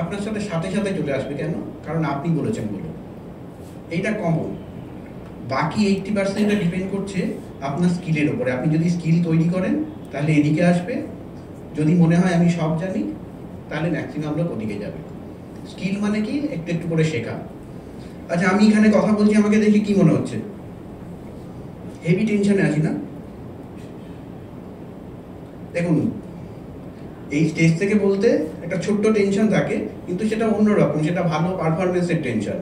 আপনার সাথে সাথে সাথে চলে আসবে, কেন? কারণ আপনি বলেছেন বলে। এইটা কমন। বাকি 80% ডিপেন্ড করছে আপনার স্কিলের উপরে। আপনি যদি স্কিল তৈরি করেন তাহলে এদিকে আসবে, যদি মনে হয় আমি সব জানি তাহলে ম্যাক্সিমাম লোক ওদিকে যাবে। স্কিল মানে কি? একটু একটু করে শেখা। আচ্ছা, আমি এখানে কথা বলছি, আমাকে দেখে কি মনে হচ্ছে? হেভি টেনশনে আছি না? দেখুন, এই স্টেজ থেকে বলতে একটা ছোট্ট টেনশন থাকে, কিন্তু সেটা অন্যরকম, সেটা ভালো পারফরমেন্সের টেনশন।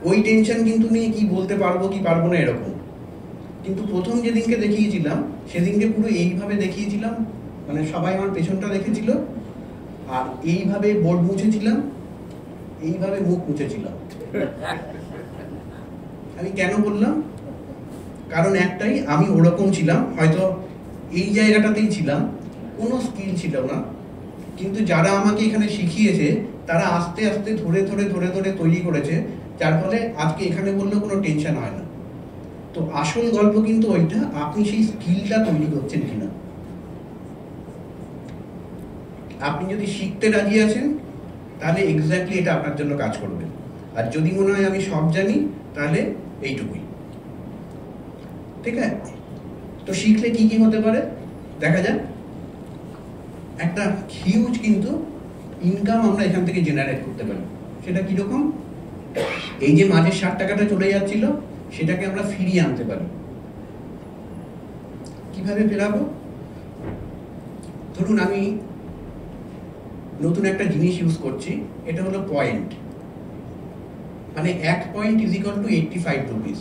ওই টেনশন কিন্তু নিয়ে কি বলতে পারবো কি পারবো না এরকম। কিন্তু প্রথম যেদিনকে দেখিয়েছিলাম সেদিনকে পুরো এইভাবে দেখিয়েছিলাম, মানে সবাই আমার পেছনটা দেখেছিল, আর এইভাবে বোর্ড মুছেছিলাম, এইভাবে মুখ মুছেছিলাম। আমি কেন বললাম? কারণ একটাই, আমি ওরকম ছিলাম, হয়তো এই জায়গাটাতেই ছিলাম, কোনো স্কিল ছিল না, কিন্তু যারা আমাকে এখানে শিখিয়েছে তারা আস্তে আস্তে ধরে ধরে ধরে ধরে তৈরি করেছে, যার ফলে আজকে এখানে বললেও কোনো টেনশন হয় না। তো আসল গল্প কিন্তু ওইটা, আপনি সেই স্কিলটা তৈরি করছেন কিনা। আপনি যদি শিখতে রাজি আছেন তাহলে এক্স্যাক্টলি এটা আপনার জন্য কাজ করবে। আর যদি মনে হয় আমি সব জানি, তাহলে এইটুকুই, ঠিক আছে? তো শিখলে কি কি হতে পারে দেখা যাক। একটা হিউজ কিন্তু ইনকাম আমরা এখান থেকে জেনারেট করতে পারি। সেটা কিরকম? এই যে মাঝে 60 টাকাটা চলে যাচ্ছিল, সেটাকে আমরা ফিরিয়ে আনতে পারি। কিভাবে ফেরাবো? ধরুন আমি নতুন একটা জিনিস ইউজ করছি, এটা হলো পয়েন্ট, মানে 1 পয়েন্ট = 85 রুপিস।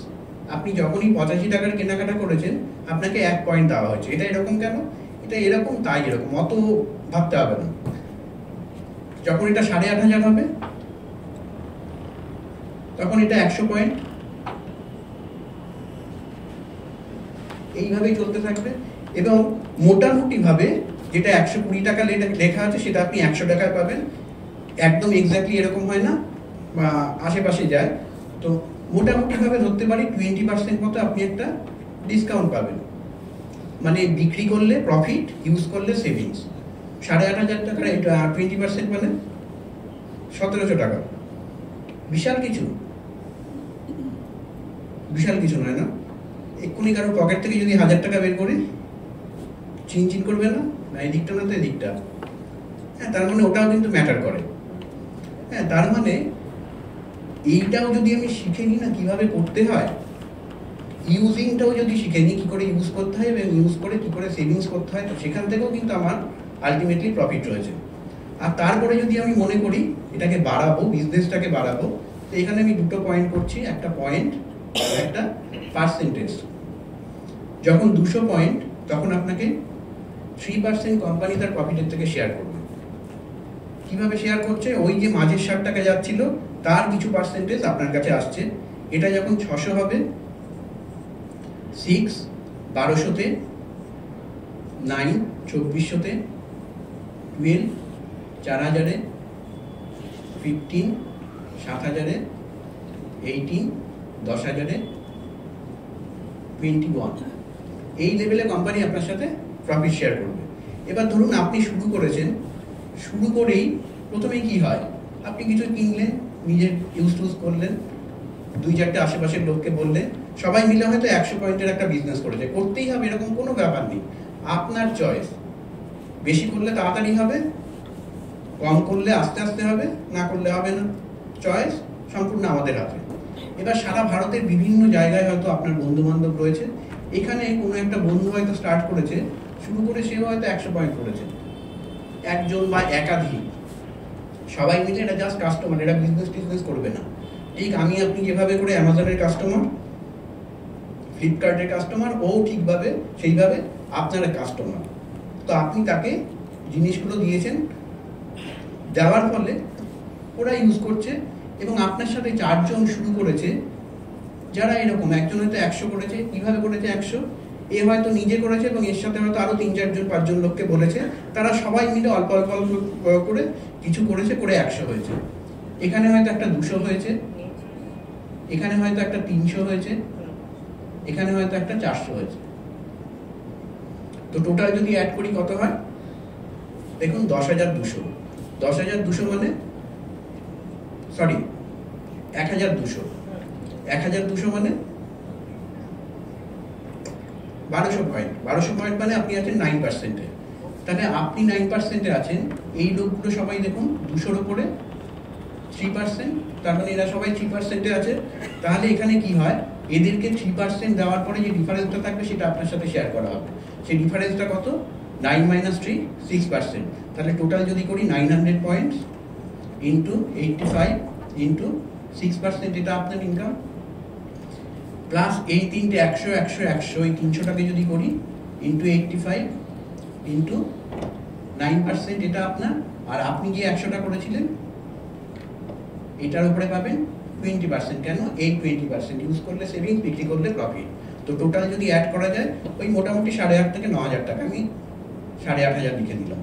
আপনি যখনই 85 টাকার কেনাকাটা করেছেন, আপনাকে 1 পয়েন্ট দেওয়া হয়েছে। এটা এরকম কেন? এটা এরকম তাই এরকম, অত ভাবতে হবে না। যখন এটা 8,500 হবে তখন এটা 100 পয়েন্ট। এইভাবেই চলতে থাকবে। এবং মোটামুটি ভাবে যেটা 120 টাকা লেখা আছে সেটা আপনি 100 টাকায় পাবেন। একদম এক্স্যাক্টলি এরকম হয় না, বা আশেপাশে যায়। তো মোটামুটি ভাবে ধরতে পারি 20% মতো আপনি একটা ডিসকাউন্ট পাবেন। মানে বিক্রি করলে প্রফিট, ইউজ করলে সেভিংস। 8,500 টাকার 20% মানে 1700 টাকা, বিশাল কিছু, বিশাল কিছু নয় না? এক্ষুনি কারো পকেট থেকে যদি 1000 টাকা বের করি, চিনচিন করবে না? না এদিকটা না তো এদিকটা। হ্যাঁ, তার মানে ওটাও কিন্তু ম্যাটার করে। হ্যাঁ, তার মানে এইটাও যদি আমি শিখে নিই না কিভাবে করতে হয়, ইউজিংটাও যদি শিখে নিই কি করে ইউজ করতে হয় এবং ইউজ করে কি করে সেভিংস করতে হয়, তো সেখান থেকেও কিন্তু আমার আলটিমেটলি প্রফিট রয়েছে। আর তারপরে যদি আমি মনে করি এটাকে বাড়াবো, বিজনেসটাকে বাড়াবো, তো এখানে আমি দুটো পয়েন্ট করছি, একটা পয়েন্ট একটা পার্সেন্টেজ। যখন 200 পয়েন্ট, তখন আপনাকে 3% কোম্পানি তার প্রফিটের থেকে শেয়ার করবে। কিভাবে শেয়ার করছে? ওই যে মাঝের 60 টাকা যাচ্ছিল তার কিছু পার্সেন্টেজ আপনার কাছে আসছে। এটা যখন 600 হবে, 6 1200-তে, 9 2400-তে, 12 4000-এ, 15 7000-এ, 18 10,000-এ, 21 এই লেভেলে কোম্পানি আপনার সাথে প্রফিট শেয়ার করবে। এবার ধরুন আপনি শুরু করেছেন, শুরু করেই প্রথমেই কি হয়, আপনি কিছু কিনলেন, নিজের ইউজ টুজ করলেন, 2-4টে আশেপাশের লোককে বললেন, সবাই মিলে হয়তো 100 পয়েন্টের একটা বিজনেস করেছে। করতেই হবে এরকম কোনো ব্যাপার নেই, আপনার চয়েস। বেশি করলে তাড়াতাড়ি হবে, কম করলে আস্তে আস্তে হবে, না করলে হবে না। চয়েস সম্পূর্ণ আমাদের হাতে। এবার সারা ভারতের বিভিন্ন জায়গায় হয়তো আপনার বন্ধু বান্ধব রয়েছে, এখানে কোনো একটা বন্ধু হয়তো স্টার্ট করেছে, শুরু করে সেও হয়তো 100 পয়েন্ট করেছে, একজন বা একাধিক, সবাই মিলে এটা জাস্ট কাস্টমার, এটা বিজনেস করবে না। ঠিক আমি আপনি যেভাবে করে অ্যামাজনের কাস্টমার, ফ্লিপকার্টের কাস্টমার, ও ঠিকভাবে সেইভাবে আপনার কাস্টমার। তো আপনি তাকে জিনিসগুলো দিয়েছেন, দেওয়ার ফলে ওরা ইউজ করছে, এবং আপনার সাথে 4 জন শুরু করেছে যারা এরকম, একজন হয়তো 100 করেছে। কিভাবে করেছে 100? এ হয়তো নিজে করেছে এবং এর সাথে হয়তো আরো 3-4 জন 5 জন লোককে বলেছে, তারা সবাই মিলে অল্প অল্প অল্প করে কিছু করেছে, করে 100 হয়েছে। এখানে হয়তো একটা 200 হয়েছে, এখানে হয়তো একটা 300 হয়েছে, এখানে হয়তো একটা 400 হয়েছে। তো টোটাল যদি অ্যাড করি কত হয় দেখুন, 10,200। 10,200 মানে, সরি 1,200। 1,200 মানে 1200 পয়েন্ট। 1200 পয়েন্ট মানে আপনি আছেন 9%-এ। তাহলে আপনি 9%-এ আছেন, এই লোকগুলো সবাই দেখুন 200-র উপরে 3%, তার মানে এরা সবাই 3%-এ আছে। তাহলে এখানে কি হয়, এদেরকে 3% দেওয়ার পরে যে ডিফারেন্সটা থাকবে সেটা আপনার সাথে শেয়ার করা হবে। সেই ডিফারেন্সটা কত? 9 - 3 6%। তাহলে টোটাল যদি করি 900 পয়েন্টস ইন্টু 85 ইন্টু 6%, এটা আপনার ইনকাম। প্লাস এই তিনটে 100 100 100, এই 300টাকে যদি করি ইন্টু 85 ইন্টু 9%, এটা আপনার। আর আপনি যে 100টা করেছিলেন এটার উপরে পাবেন 20%। কেন? এই 20% ইউজ করলে সেভিংস, বিক্রি করলে প্রফিট। তো টোটাল যদি অ্যাড করা যায় ওই মোটামুটি 8,500 থেকে 9,000 টাকা, আমি 8,500 লিখে দিলাম।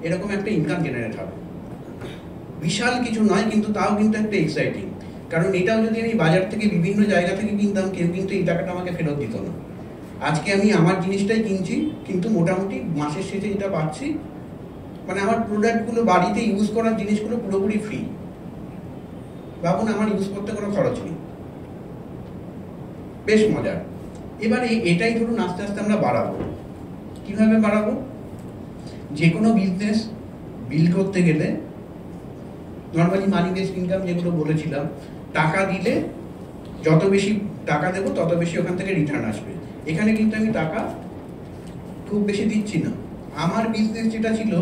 এরকম একটা ইনকাম জেনারেট হবে। বিশাল কিছু নয়, কিন্তু তাও কিন্তু একটা এক্সাইটিং। কারণ এটাও যদি আমি বাজার থেকে বিভিন্ন জায়গা থেকে কিনতাম, কেউ কিন্তু এই টাকাটা আমাকে ফেরত দিত না। আজকে আমি আমার জিনিসটাই কিনছি, কিন্তু মোটামুটি মাসের শেষে যেটা পাচ্ছি, মানে আমার প্রোডাক্টগুলো বাড়িতে ইউজ করার জিনিসগুলো পুরোপুরি ফ্রি। ভাবুন, আমার ইউজ করতে কোনো খরচ নেই, বেশ মজার। এবারে এটাই ধরুন আস্তে আস্তে আমরা বাড়াবো। কিভাবে বাড়াবো? যে কোনো বিজনেস বিল্ড করতে গেলে নর্মালি মানি বেসড ইনকাম যেগুলো বলেছিলাম, টাকা দিলে যত বেশি টাকা দেবো তত বেশি ওখান থেকে রিটার্ন আসবে। এখানে কিন্তু আমি টাকা খুব বেশি দিচ্ছি না। আমার বিজনেস যেটা ছিল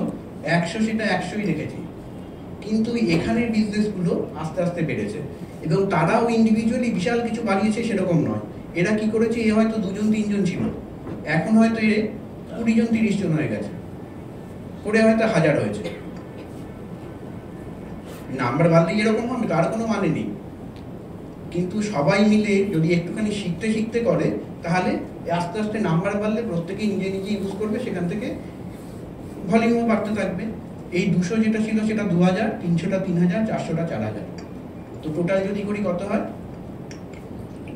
100, সেটা 100ই রেখেছি, কিন্তু এখানের বিজনেসগুলো আস্তে আস্তে বেড়েছে, এবং তারাও ইন্ডিভিজুয়ালি বিশাল কিছু বাড়িয়েছে সেরকম নয়। এরা কি করেছে, এ হয়তো 2 জন 3 জন ছিল, এখন হয়তো এ 20 জন 30 জন হয়ে গেছে, করে হয়তো 1000 হয়েছে। নাম্বার বাড়লেই এরকম হবে তার কোনো মানে নেই, কিন্তু সবাই মিলে যদি একটুখানি শিখতে শিখতে করে, তাহলে আস্তে আস্তে নাম্বার বাড়লে প্রত্যেকেই নিজে নিজে ইউজ করবে, সেখান থেকে ভলিউমও বাড়তে থাকবে। এই 200 যেটা ছিল সেটা 2000, 300টা 3000, 400টা 4000। তো টোটাল যদি করি কত হয়?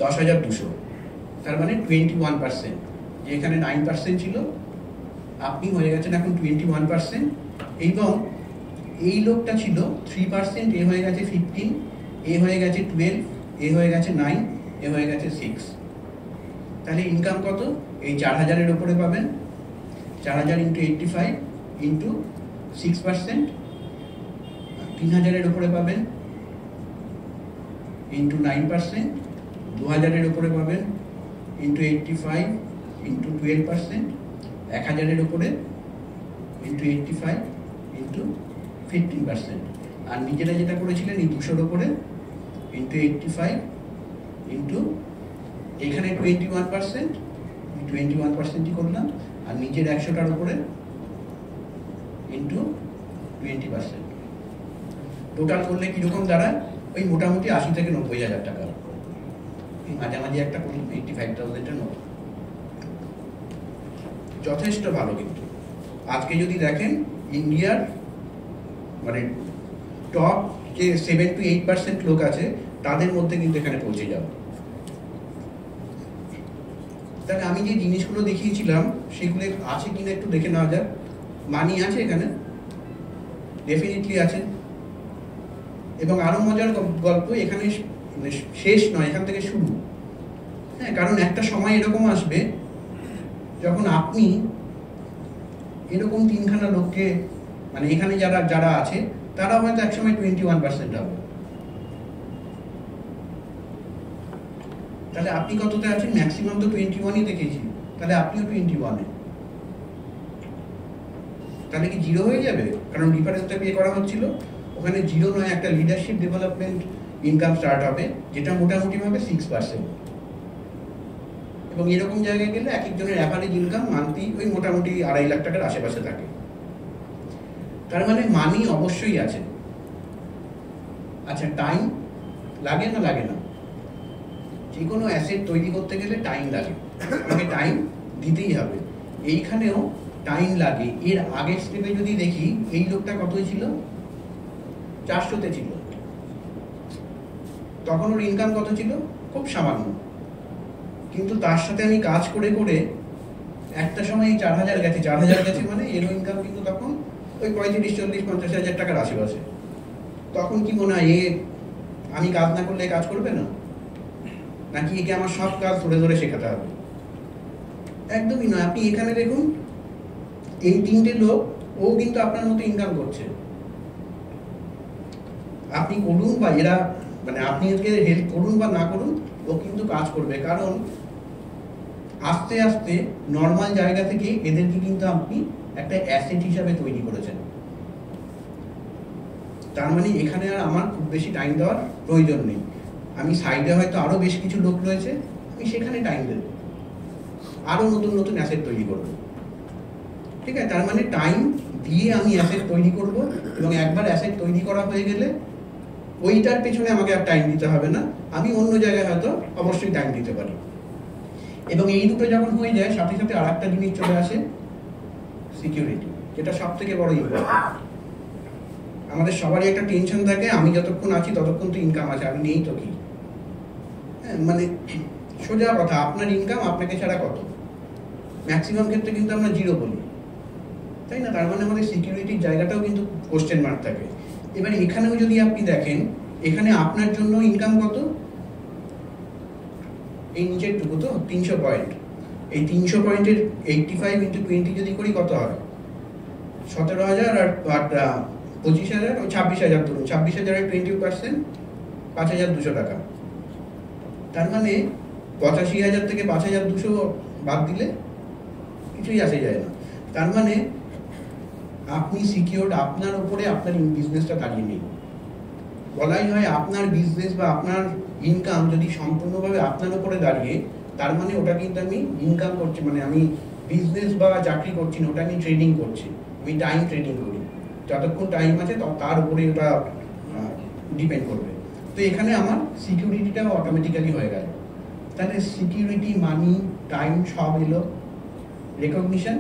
10,200। তার মানে 21%। যে এখানে 9% ছিল, আপনি হয়ে গেছেন এখন 21%। এবং এই লোকটা ছিল 3%, এ হয়ে গেছে 15, এ হয়ে গেছে 12, এ হয়ে গেছে 9, এ হয়ে গেছে 6। তাহলে ইনকাম কত? এই 4000-এর উপরে পাবেন। 4000 ইন্টু 85 ইন্টু 6%, 3000-এর উপরে পাবেন ইন্টু 9%, 2000-এর উপরে পাবেন ইন্টু 85 ইন্টু 12%, 1000-এর উপরে ইন্টু 85 ইন্টু 15%। আর নিজেরা যেটা করেছিলেন এই 200-র উপরে ইন্টু 85 ইন্টু এখানে 21%, 21%ই করলাম, আর নিজের 100টার উপরে ইন্টু 20%। টোটাল করলে কিরকম দাঁড়ায়? ওই মোটামুটি 80 থেকে 90,000 টাকা। এই মাঝামাঝি একটা করলাম 85,000-এর মতো। যথেষ্ট ভালো। কিন্তু আজকে যদি দেখেন ইন্ডিয়ার মানে টপ যে 7 to 8% লোক আছে তাদের মধ্যে কিন্তু এখানে পৌঁছে যাবে। তাহলে আমি যে জিনিসগুলো দেখিয়েছিলাম সেগুলো আছে কিনা একটু দেখে নেওয়া যাক। মানি আছে এখানে, ডেফিনেটলি আছে। এবং আরো মজার গল্প, এখানে শেষ নয়, এখান থেকে শুরু। হ্যাঁ, কারণ একটা সময় এরকম আসবে যখন আপনি এরকম 3খানা লোককে মানে এখানে যারা যারা আছে তারা হয়তো একসময় 21% হবে। তাহলে আপনি কততে আছেন? ম্যাক্সিমাম তো 21-ই দেখেছি, তাহলে আপনিও 21-এ। তাহলে কি জিরো হয়ে যাবে? কারণ ডিফারেন্সটা পে করা হচ্ছিল। ওখানে জিরো নয়, একটা লিডারশিপ ডেভেলপমেন্ট ইনকাম স্টার্ট হবে যেটা মোটামুটি ভাবে 6%। এবং এরকম জায়গায় গেলে এক একজনের অ্যাভারেজ ইনকাম মান্থলি ওই মোটামুটি 2.5 লাখ টাকার আশেপাশে থাকে। তার মানে মানি অবশ্যই আছে। আচ্ছা, টাইম লাগে না? লাগে না। যে কোনো অ্যাসেট তৈরি করতে গেলে টাইম লাগে, আমাকে টাইম দিতেই হবে। এইখানেও টাইম লাগে। এর আগের স্টেপে যদি দেখি, এই লোকটা কতই ছিল? 400-তে ছিল। তখন ওর ইনকাম কত ছিল? খুব সামান্য। কিন্তু তার সাথে আমি কাজ করে করে একটা সময় 4,000 গেছে। 4,000 গেছে মানে এর ইনকাম কিন্তু তখন ওই 35, 40, 50,000 টাকার আশেপাশে। তখন কি মনে হয় আমি কাজ না করলে কাজ করবে না, নাকি একে আমার সব কাজ ধরে ধরে শেখাতে হবে? একদমই নয়। আপনি এখানে দেখুন, এই 3টে লোক, ও কিন্তু আপনার মতো ইনকাম করছে। আপনি করুন বা এরা মানে আপনি একে হেল্প করুন বা না করুন, ও কিন্তু কাজ করবে। কারণ আস্তে আস্তে নর্মাল জায়গা থেকে এদেরকে কিন্তু আপনি একটা অ্যাসেট হিসাবে তৈরি করেছেন। তার মানে এখানে আর আমার খুব বেশি টাইম দেওয়ার প্রয়োজন নেই। আমি সাইডে হয়তো আরো বেশ কিছু লোক রয়েছে, আমি সেখানে টাইম দেব, আরো নতুন নতুন অ্যাসেট তৈরি করব। ঠিক আছে? তার মানে টাইম দিয়ে আমি অ্যাসেট তৈরি করব, এবং একবার অ্যাসেট তৈরি করা হয়ে গেলে ওইটার পেছনে আমাকে আর টাইম দিতে হবে না। আমি অন্য জায়গায় হয়তো অবশ্যই টাইম দিতে পারি। এবং এই দুটো যখন হয়ে যায়, সাথে সাথে আর একটা জিনিস চলে আসে, সিকিউরিটি, যেটা সব থেকে বড় ইম্পর্টেন্ট। আমাদের সবারই একটা টেনশন থাকে, আমি যতক্ষণ আছি ততক্ষণ তো ইনকাম আছে, আমি নেই তো কি? হ্যাঁ, মানে সোজা কথা, আপনার ইনকাম আপনাকে ছাড়া কত? ম্যাক্সিমাম ক্ষেত্রে কিন্তু আমরা জিরো বলি, তাই না? তার মানে আমাদের সিকিউরিটির জায়গাটাও কিন্তু কোশ্চেন মার্ক থাকে। এবার এখানেও যদি আপনি দেখেন, এখানে আপনার জন্য ইনকাম কত? এই নিচের টুকু তো 300 পয়েন্ট। এই 300 পয়েন্টের 85 ইন্টু 20 যদি করি কত হয়? 17,000 আর 25,000 ও 26,000 ধরুন। 26,000-এর 20% 5,200 টাকা। তার মানে 85,000 থেকে 5,200 বাদ দিলে কিছুই আসে যায় না। তার মানে আপনি সিকিউরড, আপনার উপরে আপনার বিজনেসটা দাঁড়িয়ে নেই। বলাই হয় আপনার বিজনেস বা আপনার ইনকাম যদি সম্পূর্ণভাবে আপনার উপরে দাঁড়িয়ে, তার মানে ওটা কিন্তু আমি ইনকাম করছি, মানে আমি বিজনেস বা চাকরি করছি না, ওটা আমি ট্রেডিং করছি। আমি টাইম ট্রেডিং করি, যতক্ষণ টাইম আছে তার উপরে ওটা ডিপেন্ড করবে। তো এখানে আমার সিকিউরিটিটাও অটোমেটিক্যালি হয়ে গেল। তাহলে সিকিউরিটি, মানি, টাইম সব এলো। রেকগনিশন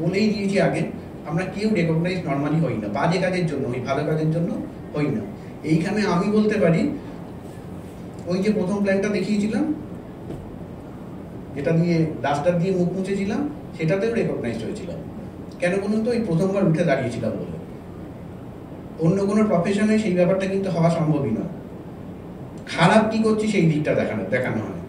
বলেই দিয়েছি আগে, আমরা কেউ রেকগনাইজ নর্মালি হই না। বাজে কাজের জন্য হই, ভালো কাজের জন্য হই না। এইখানে আমি বলতে পারি, ওই যে প্রথম প্ল্যানটা দেখিয়েছিলাম, যেটা দিয়ে ডাস্টার দিয়ে মুখ মুছেছিলাম, সেটাতেও রেকগনাইজড হয়েছিলাম। কেন বলুন তো? এই প্রথমবার উঠে দাঁড়িয়েছিলাম বলে। অন্য কোনো প্রফেশনে সেই ব্যাপারটা কিন্তু হওয়া সম্ভবই নয়। খারাপ কি করছি সেই দিকটা দেখানো হয়।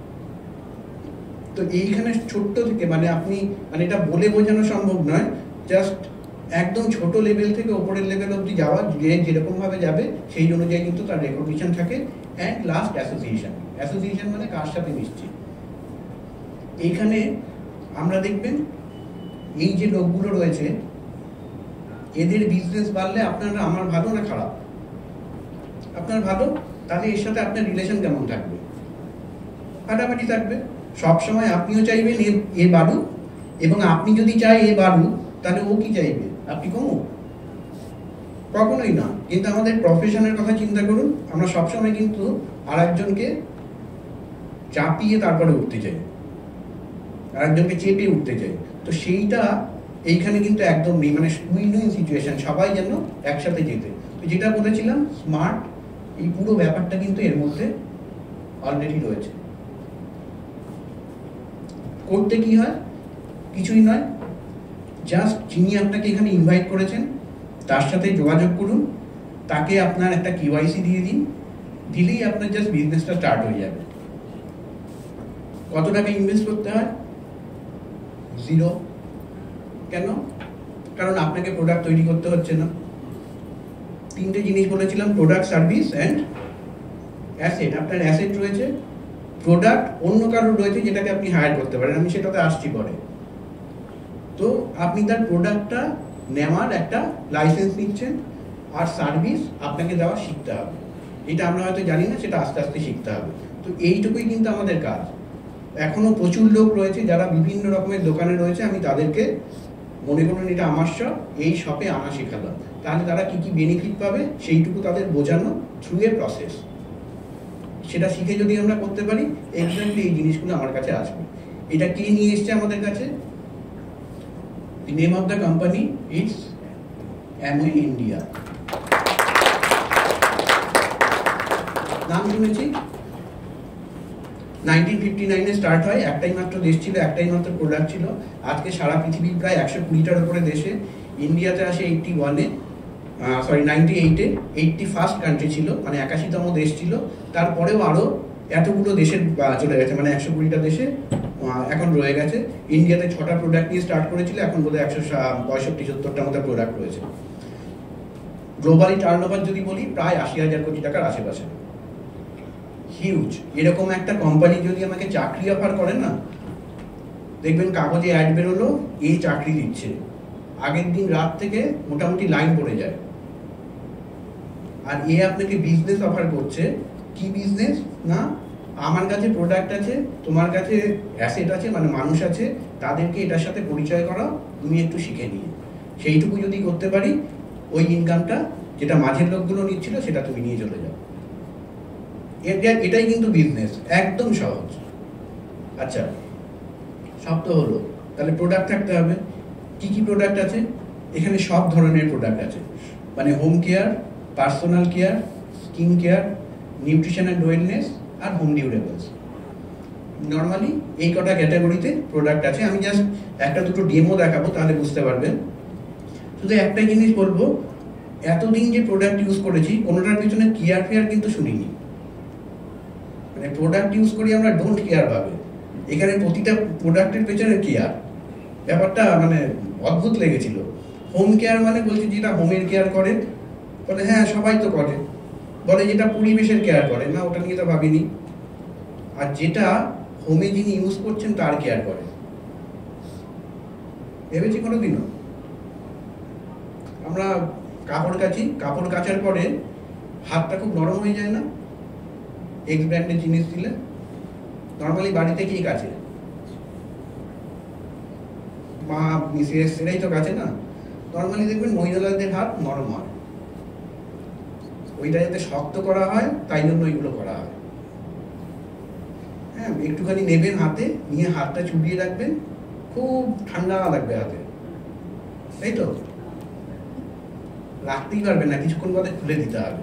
তো এইখানে ছোট্ট থেকে আপনি এটা বলে বোঝানো সম্ভব নয়, জাস্ট একদম ছোট লেভেল থেকে ওপরের লেভেল অবধি যাওয়া, যে যেরকম ভাবে যাবে সেই অনুযায়ী কিন্তু তার রেকগনিশন থাকে। অ্যান্ড লাস্ট অ্যাসোসিয়েশন মানে কার সাথে মিশছি। এইখানে আমরা দেখবেন এই যে লোকগুলো রয়েছে, এদের বিজনেস বাড়লে আপনারা আমার ভালো না খারাপ? আপনার ভালো, তাহলে এর সাথে আপনার রিলেশন কেমন থাকবে? ফাটাফাটি থাকবে। সবসময় আপনিও চাইবেন এ বাড়ুক, এবং আপনি যদি চাই এ বাড়ুক, তাহলে ও কি চাইবে? আপনি কমুক? কখনোই না। কিন্তু আমাদের প্রফেশনের কথা চিন্তা করুন, আমরা সবসময় কিন্তু আরেকজনকে চাপিয়ে তারপরে উঠতে চাই, আরেকজনকে চেপে উঠতে চাই। তো সেইটা এইখানে কিন্তু একদম নেই, উইন উইন সিচুয়েশন, সবাই যেন একসাথে যেতে। তো যেটা বলেছিলাম স্মার্ট, এই পুরো ব্যাপারটা কিন্তু এর মধ্যে অলরেডি রয়েছে। করতে কি হয়? কিছুই নয়, জাস্ট যিনি আপনাকে এখানে ইনভাইট করেছেন তার সাথে যোগাযোগ করুন, তাকে আপনার একটা কেওয়াইসি দিয়ে দিন, দিলেই আপনার জাস্ট বিজনেসটা স্টার্ট হয়ে যাবে। কত টাকা ইনভেস্ট করতে হয়? 0। কেন? কারণ আপনাকে প্রোডাক্ট তৈরি করতে হচ্ছে না। 3টে জিনিস বলেছিলাম, প্রোডাক্ট, সার্ভিস অ্যান্ড অ্যাসেট। আপনার অ্যাসেট রয়েছে, প্রোডাক্ট অন্য কারোর রয়েছে যেটাকে আপনি হায়ার করতে পারেন, আমি সেটাতে আসছি পরে। তো আপনি তার প্রোডাক্টটা নেওয়ার একটা লাইসেন্স নিচ্ছেন, আর সার্ভিস আপনাকে দেওয়া শিখতে হবে। এটা আমরা হয়তো জানি না, সেটা আস্তে আস্তে শিখতে হবে। তো এইটুকুই কিন্তু আমাদের কাজ। এখনো প্রচুর লোক রয়েছে যারা বিভিন্ন রকমের দোকানে রয়েছে, আমি তাদেরকে মনে করুন এটা আমার শপ, এই শপে আনা শেখালাম, তাহলে তারা কি কি বেনিফিট পাবে সেইটুকু তাদের বোঝানো থ্রু এ প্রসেস। সেটা শিখে যদি আমরা করতে পারি, এক্স্যাক্টলি এই জিনিসগুলো আমার কাছে আসবে। এটা কে নিয়ে এসছে আমাদের কাছে? The name of the company is Amway India. নাম শুনেছি? 1959-এ স্টার্ট হয়, একটাই মাত্র দেশ ছিল, একটাই মাত্র প্রোডাক্ট ছিল। আজকে সারা পৃথিবীর প্রায় 120টার উপরে দেশে, ইন্ডিয়াতে আসে 81-এ, 98-এ 81st কান্ট্রি ছিল, 81তম দেশ ছিল। তারপরেও আরো এতগুলো দেশের চলে গেছে, 120টা দেশে এখন রয়ে গেছে। ইন্ডিয়াতে 6টা প্রোডাক্ট নিয়ে স্টার্ট করেছিল, এখন বোধহয় 165-70টার মতো প্রোডাক্ট রয়েছে। গ্লোবালি টার্নওভার যদি বলি, প্রায় 80,000 কোটি টাকার আশেপাশে, হিউজ। এরকম একটা কোম্পানি যদি আমাকে চাকরি অফার করেন না, দেখবেন কাগজে অ্যাড বেরোলো এই চাকরি দিচ্ছে, আগের দিন রাত থেকে মোটামুটি লাইন পড়ে যায়। আর এ আপনাকে বিজনেস অফার করছে। কি বিজনেস? না, আমার কাছে প্রোডাক্ট আছে, তোমার কাছে অ্যাসেট আছে, মানুষ আছে, তাদেরকে এটার সাথে পরিচয় করাও, তুমি একটু শিখে নিয়ে। সেইটুকু যদি করতে পারি, ওই ইনকামটা যেটা মাঝের লোকগুলো নিচ্ছিল সেটা তুমি নিয়ে চলে যাও। এটাই কিন্তু বিজনেস, একদম সহজ। আচ্ছা, সব তো হলো, তাহলে প্রোডাক্ট থাকতে হবে। কি কি প্রোডাক্ট আছে? এখানে সব ধরনের প্রোডাক্ট আছে, home care, personal care, skin care, nutrition and wellness, আর হোম ডিউরেবলস। নর্মালি এই কটা ক্যাটাগরিতে প্রোডাক্ট আছে। আমি জাস্ট একটা দুটো ডেমো দেখাবো, তাহলে বুঝতে পারবেন। শুধু একটাই জিনিস বলবো, এতদিন যে প্রোডাক্ট ইউজ করেছি, কোনোটার পিছনে কেয়ার ফেয়ার কিন্তু শুনিনি। প্রোডাক্ট ইউজ করি আমরা ডোন্ট কেয়ার ভাবে, এখানে প্রতিটা প্রোডাক্টের পেছনে কেয়ার। ব্যাপারটা অদ্ভুত লেগেছিল। হোম কেয়ার বলছি যেটা হোমের কেয়ার করে, বলে হ্যাঁ সবাই তো করে, বলে যেটা পরিবেশের কেয়ার করে না, ওটা নিয়ে তো ভাবিনি। আর যেটা হোমে যিনি ইউজ করছেন তার কেয়ার করে, ভেবেছি কোনোদিনও? আমরা কাপড় কাচি, কাপড় কাচার পরে হাতটা খুব নরম হয়ে যায় না এক্স ব্র্যান্ডের জিনিস দিলে? নর্মালি বাড়িতে কি কাচে? মা, মিসেস, এরাই তো কাচে না? নর্মালি দেখবেন মহিলাদের হাত নরম হয়, ওইটা যাতে শক্ত করা হয় তাই জন্য ওইগুলো করা হয়। হ্যাঁ, একটুখানি নেবেন হাতে, নিয়ে হাতটা চুবিয়ে রাখবেন, খুব ঠান্ডা লাগবে হাতে, তাই তো? রাখতেই পারবেন না, কিছুক্ষণ বাদে খুলে দিতে হবে।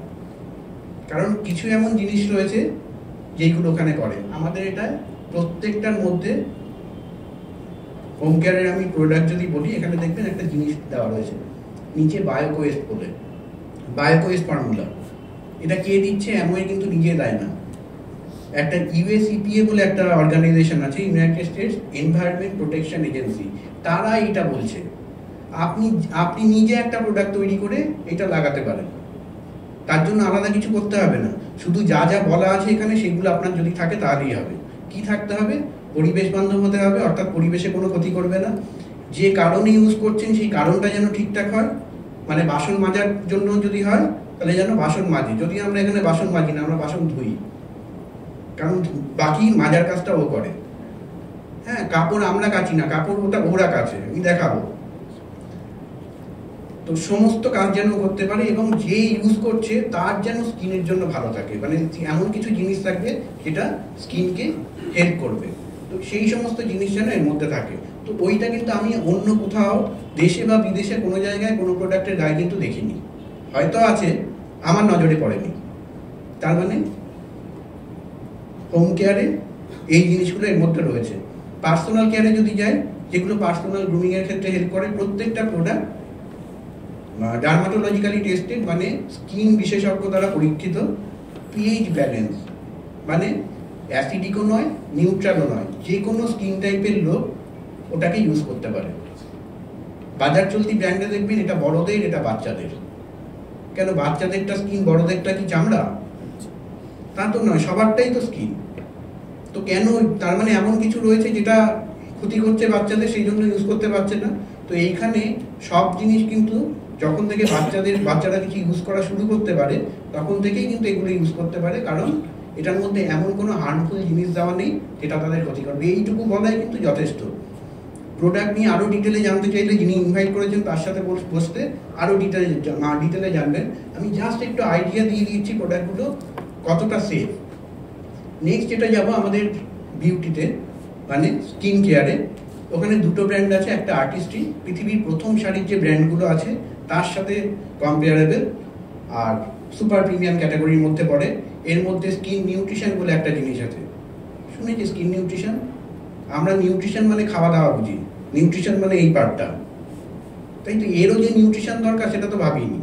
কারণ কিছু এমন জিনিস রয়েছে যেইগুলো ওখানে করে। আমাদের এটা প্রত্যেকটার মধ্যে হোম কেয়ারের আমি প্রোডাক্ট যদি বলি, এখানে দেখবেন একটা জিনিস দেওয়া রয়েছে নিচে, বায়োকোয়েস্ট বলে, বায়োকোয়েস্ট ফর্মুলা। এটা কে দিচ্ছে? অ্যামওয়ে কিন্তু নিজে দেয় না, একটা ইউএসইপিএ বলে একটা অর্গানাইজেশন আছে, United states environment protection agency, তারা এটা বলছে। আপনি নিজে একটা প্রোডাক্ট তৈরি করে এটা লাগাতে পারেন, তার জন্য আলাদা কিছু করতে হবে না, শুধু যা যা বলা আছে এখানে সেগুলো আপনার যদি থাকে তাহলেই হবে। কি থাকতে হবে? পরিবেশ বান্ধব হতে হবে, অর্থাৎ পরিবেশে কোনো ক্ষতি করবে না, যে কারণে ইউজ করছেন সেই কারণটা যেন ঠিকঠাক হয়, মানে বাসন মাজার জন্য যদি হয় তাহলে যেন বাসন মাজি, যদি আমরা এখানে বাসন মাজি না, আমরা বাসন ধুই, কারণ বাকি মাজার কাজটা ও করে। হ্যাঁ, কাপড় আমরা কাচি না, কাপড় ওরা কাচে, আমি দেখাবো। তো সমস্ত কাজ যেন করতে পারে এবং যে ইউজ করছে তার যেন স্কিনের জন্য ভালো থাকে, মানে এমন কিছু জিনিস থাকবে যেটা স্কিনকে হেল্প করবে, তো সেই সমস্ত জিনিস যেন এর মধ্যে থাকে। তো ওইটা কিন্তু আমি অন্য কোথাও দেশে বা বিদেশে কোনো জায়গায় কোনো প্রোডাক্টের গায়ে কিন্তু দেখিনি, হয়তো আছে, আমার নজরে পড়েনি। তার মানে হোম কেয়ারে এই জিনিসগুলো এর মধ্যে রয়েছে। পার্সোনাল কেয়ারে যদি যাই, যেগুলো পার্সোনাল গ্রুমিং এর ক্ষেত্রে হেল্প করে, প্রত্যেকটা প্রোডাক্ট ডার্মাটোলজিক্যালি টেস্টেড, মানে স্কিন বিশেষজ্ঞ দ্বারা পরীক্ষিত, পিএইচ ব্যালেন্স, মানে অ্যাসিডিকও নয় নিউট্রালও নয়, যে কোনো স্কিন টাইপের লোক ওটাকে ইউজ করতে পারে। বাজার চলতি ব্র্যান্ডে দেখবেন এটা বড়দের, এটা বাচ্চাদের। কেন বাচ্চাদেরটা স্কিন, বড়দেরটা কি চামড়া? তা তো নয়, সবারটাই তো স্কিন। তো কেন? তার মানে এমন কিছু রয়েছে যেটা ক্ষতি করছে বাচ্চাদের, সেই জন্য ইউজ করতে পারছে না। তো এইখানে সব জিনিস কিন্তু যখন থেকে বাচ্চারা কিছু ইউজ করা শুরু করতে পারে তখন থেকেই কিন্তু এগুলো ইউজ করতে পারে, কারণ এটার মধ্যে এমন কোনো হার্মফুল জিনিস দেওয়া নেই যেটা তাদের ক্ষতি করবে। এইটুকু বলাই কিন্তু যথেষ্ট। প্রোডাক্ট নিয়ে আরও ডিটেলে জানতে চাইলে যিনি ইনভাইট করেছেন তার সাথে বসতে আরও ডিটেলে জানবেন। আমি জাস্ট একটু আইডিয়া দিয়ে দিচ্ছি প্রোডাক্টগুলো কতটা সেফ। নেক্সট যেটা যাবো আমাদের বিউটিতে, মানে স্কিন কেয়ারে। ওখানে দুটো ব্র্যান্ড আছে, একটা আর্টিস্ট্রি, পৃথিবীর প্রথম সারির যে ব্র্যান্ডগুলো আছে তার সাথে কম্পেয়ারেবল আর সুপার প্রিমিয়াম ক্যাটাগরির মধ্যে পড়ে। এর মধ্যে স্কিন নিউট্রিশন বলে একটা জিনিস আছে, শুনেছি স্কিন নিউট্রিশন? আমরা নিউট্রিশন মানে খাওয়া দাওয়া বুঝি, নিউট্রিশন মানে এই পার্টটা, তাই তো। এরও যে নিউট্রিশন দরকার সেটা তো ভাবিনি।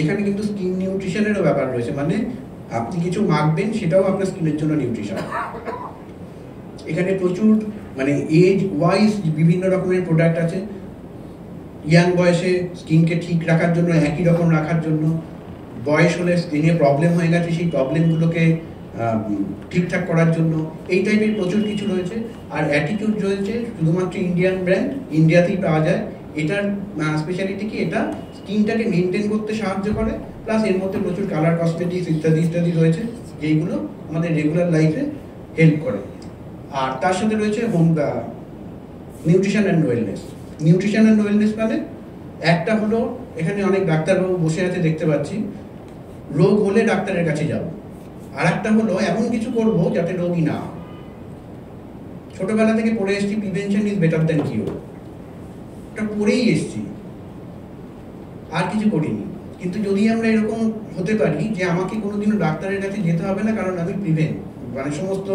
এখানে কিন্তু স্কিন নিউট্রিশনেরও ব্যাপার রয়েছে, মানে আপনি কিছু মাখবেন সেটাও আপনার স্কিনের জন্য নিউট্রিশন। এখানে প্রচুর মানে এজ ওয়াইজ বিভিন্ন রকমের প্রোডাক্ট আছে, ইয়াং বয়সে স্কিনকে ঠিক রাখার জন্য, একই রকম রাখার জন্য, বয়স হলে স্কিনে প্রবলেম হয়ে গেছে সেই প্রবলেমগুলোকে ঠিকঠাক করার জন্য, এই টাইপের প্রচুর কিছু রয়েছে। আর অ্যাটিটিউড রয়েছে শুধুমাত্র ইন্ডিয়ান ব্র্যান্ড, ইন্ডিয়াতেই পাওয়া যায়। এটার স্পেশালিটি কি, এটা স্কিনটাকে মেনটেন করতে সাহায্য করে, প্লাস এর মধ্যে প্রচুর কালার কসমেটিক্স ইত্যাদি ইত্যাদি রয়েছে যেইগুলো আমাদের রেগুলার লাইফে হেল্প করে। আর তার সাথে রয়েছে home nutrition and wellness. Nutrition and wellness মানে একটা হলো, এখানে অনেক ডাক্তারবাবু বসে আছে দেখতে পাচ্ছি, রোগ হলে ডাক্তারের কাছে যাব। আর একটা হলো এমন কিছু করবো যাতে রোগী না। ছোটবেলা থেকে পড়ে এসছি prevention is better than cure, ওটা পড়েই এসছি, আর কিছু করিনি। কিন্তু যদি আমরা এরকম হতে পারি যে আমাকে কোনোদিনও ডাক্তারের কাছে যেতে হবে না, কারণ আমি মানে সমস্ত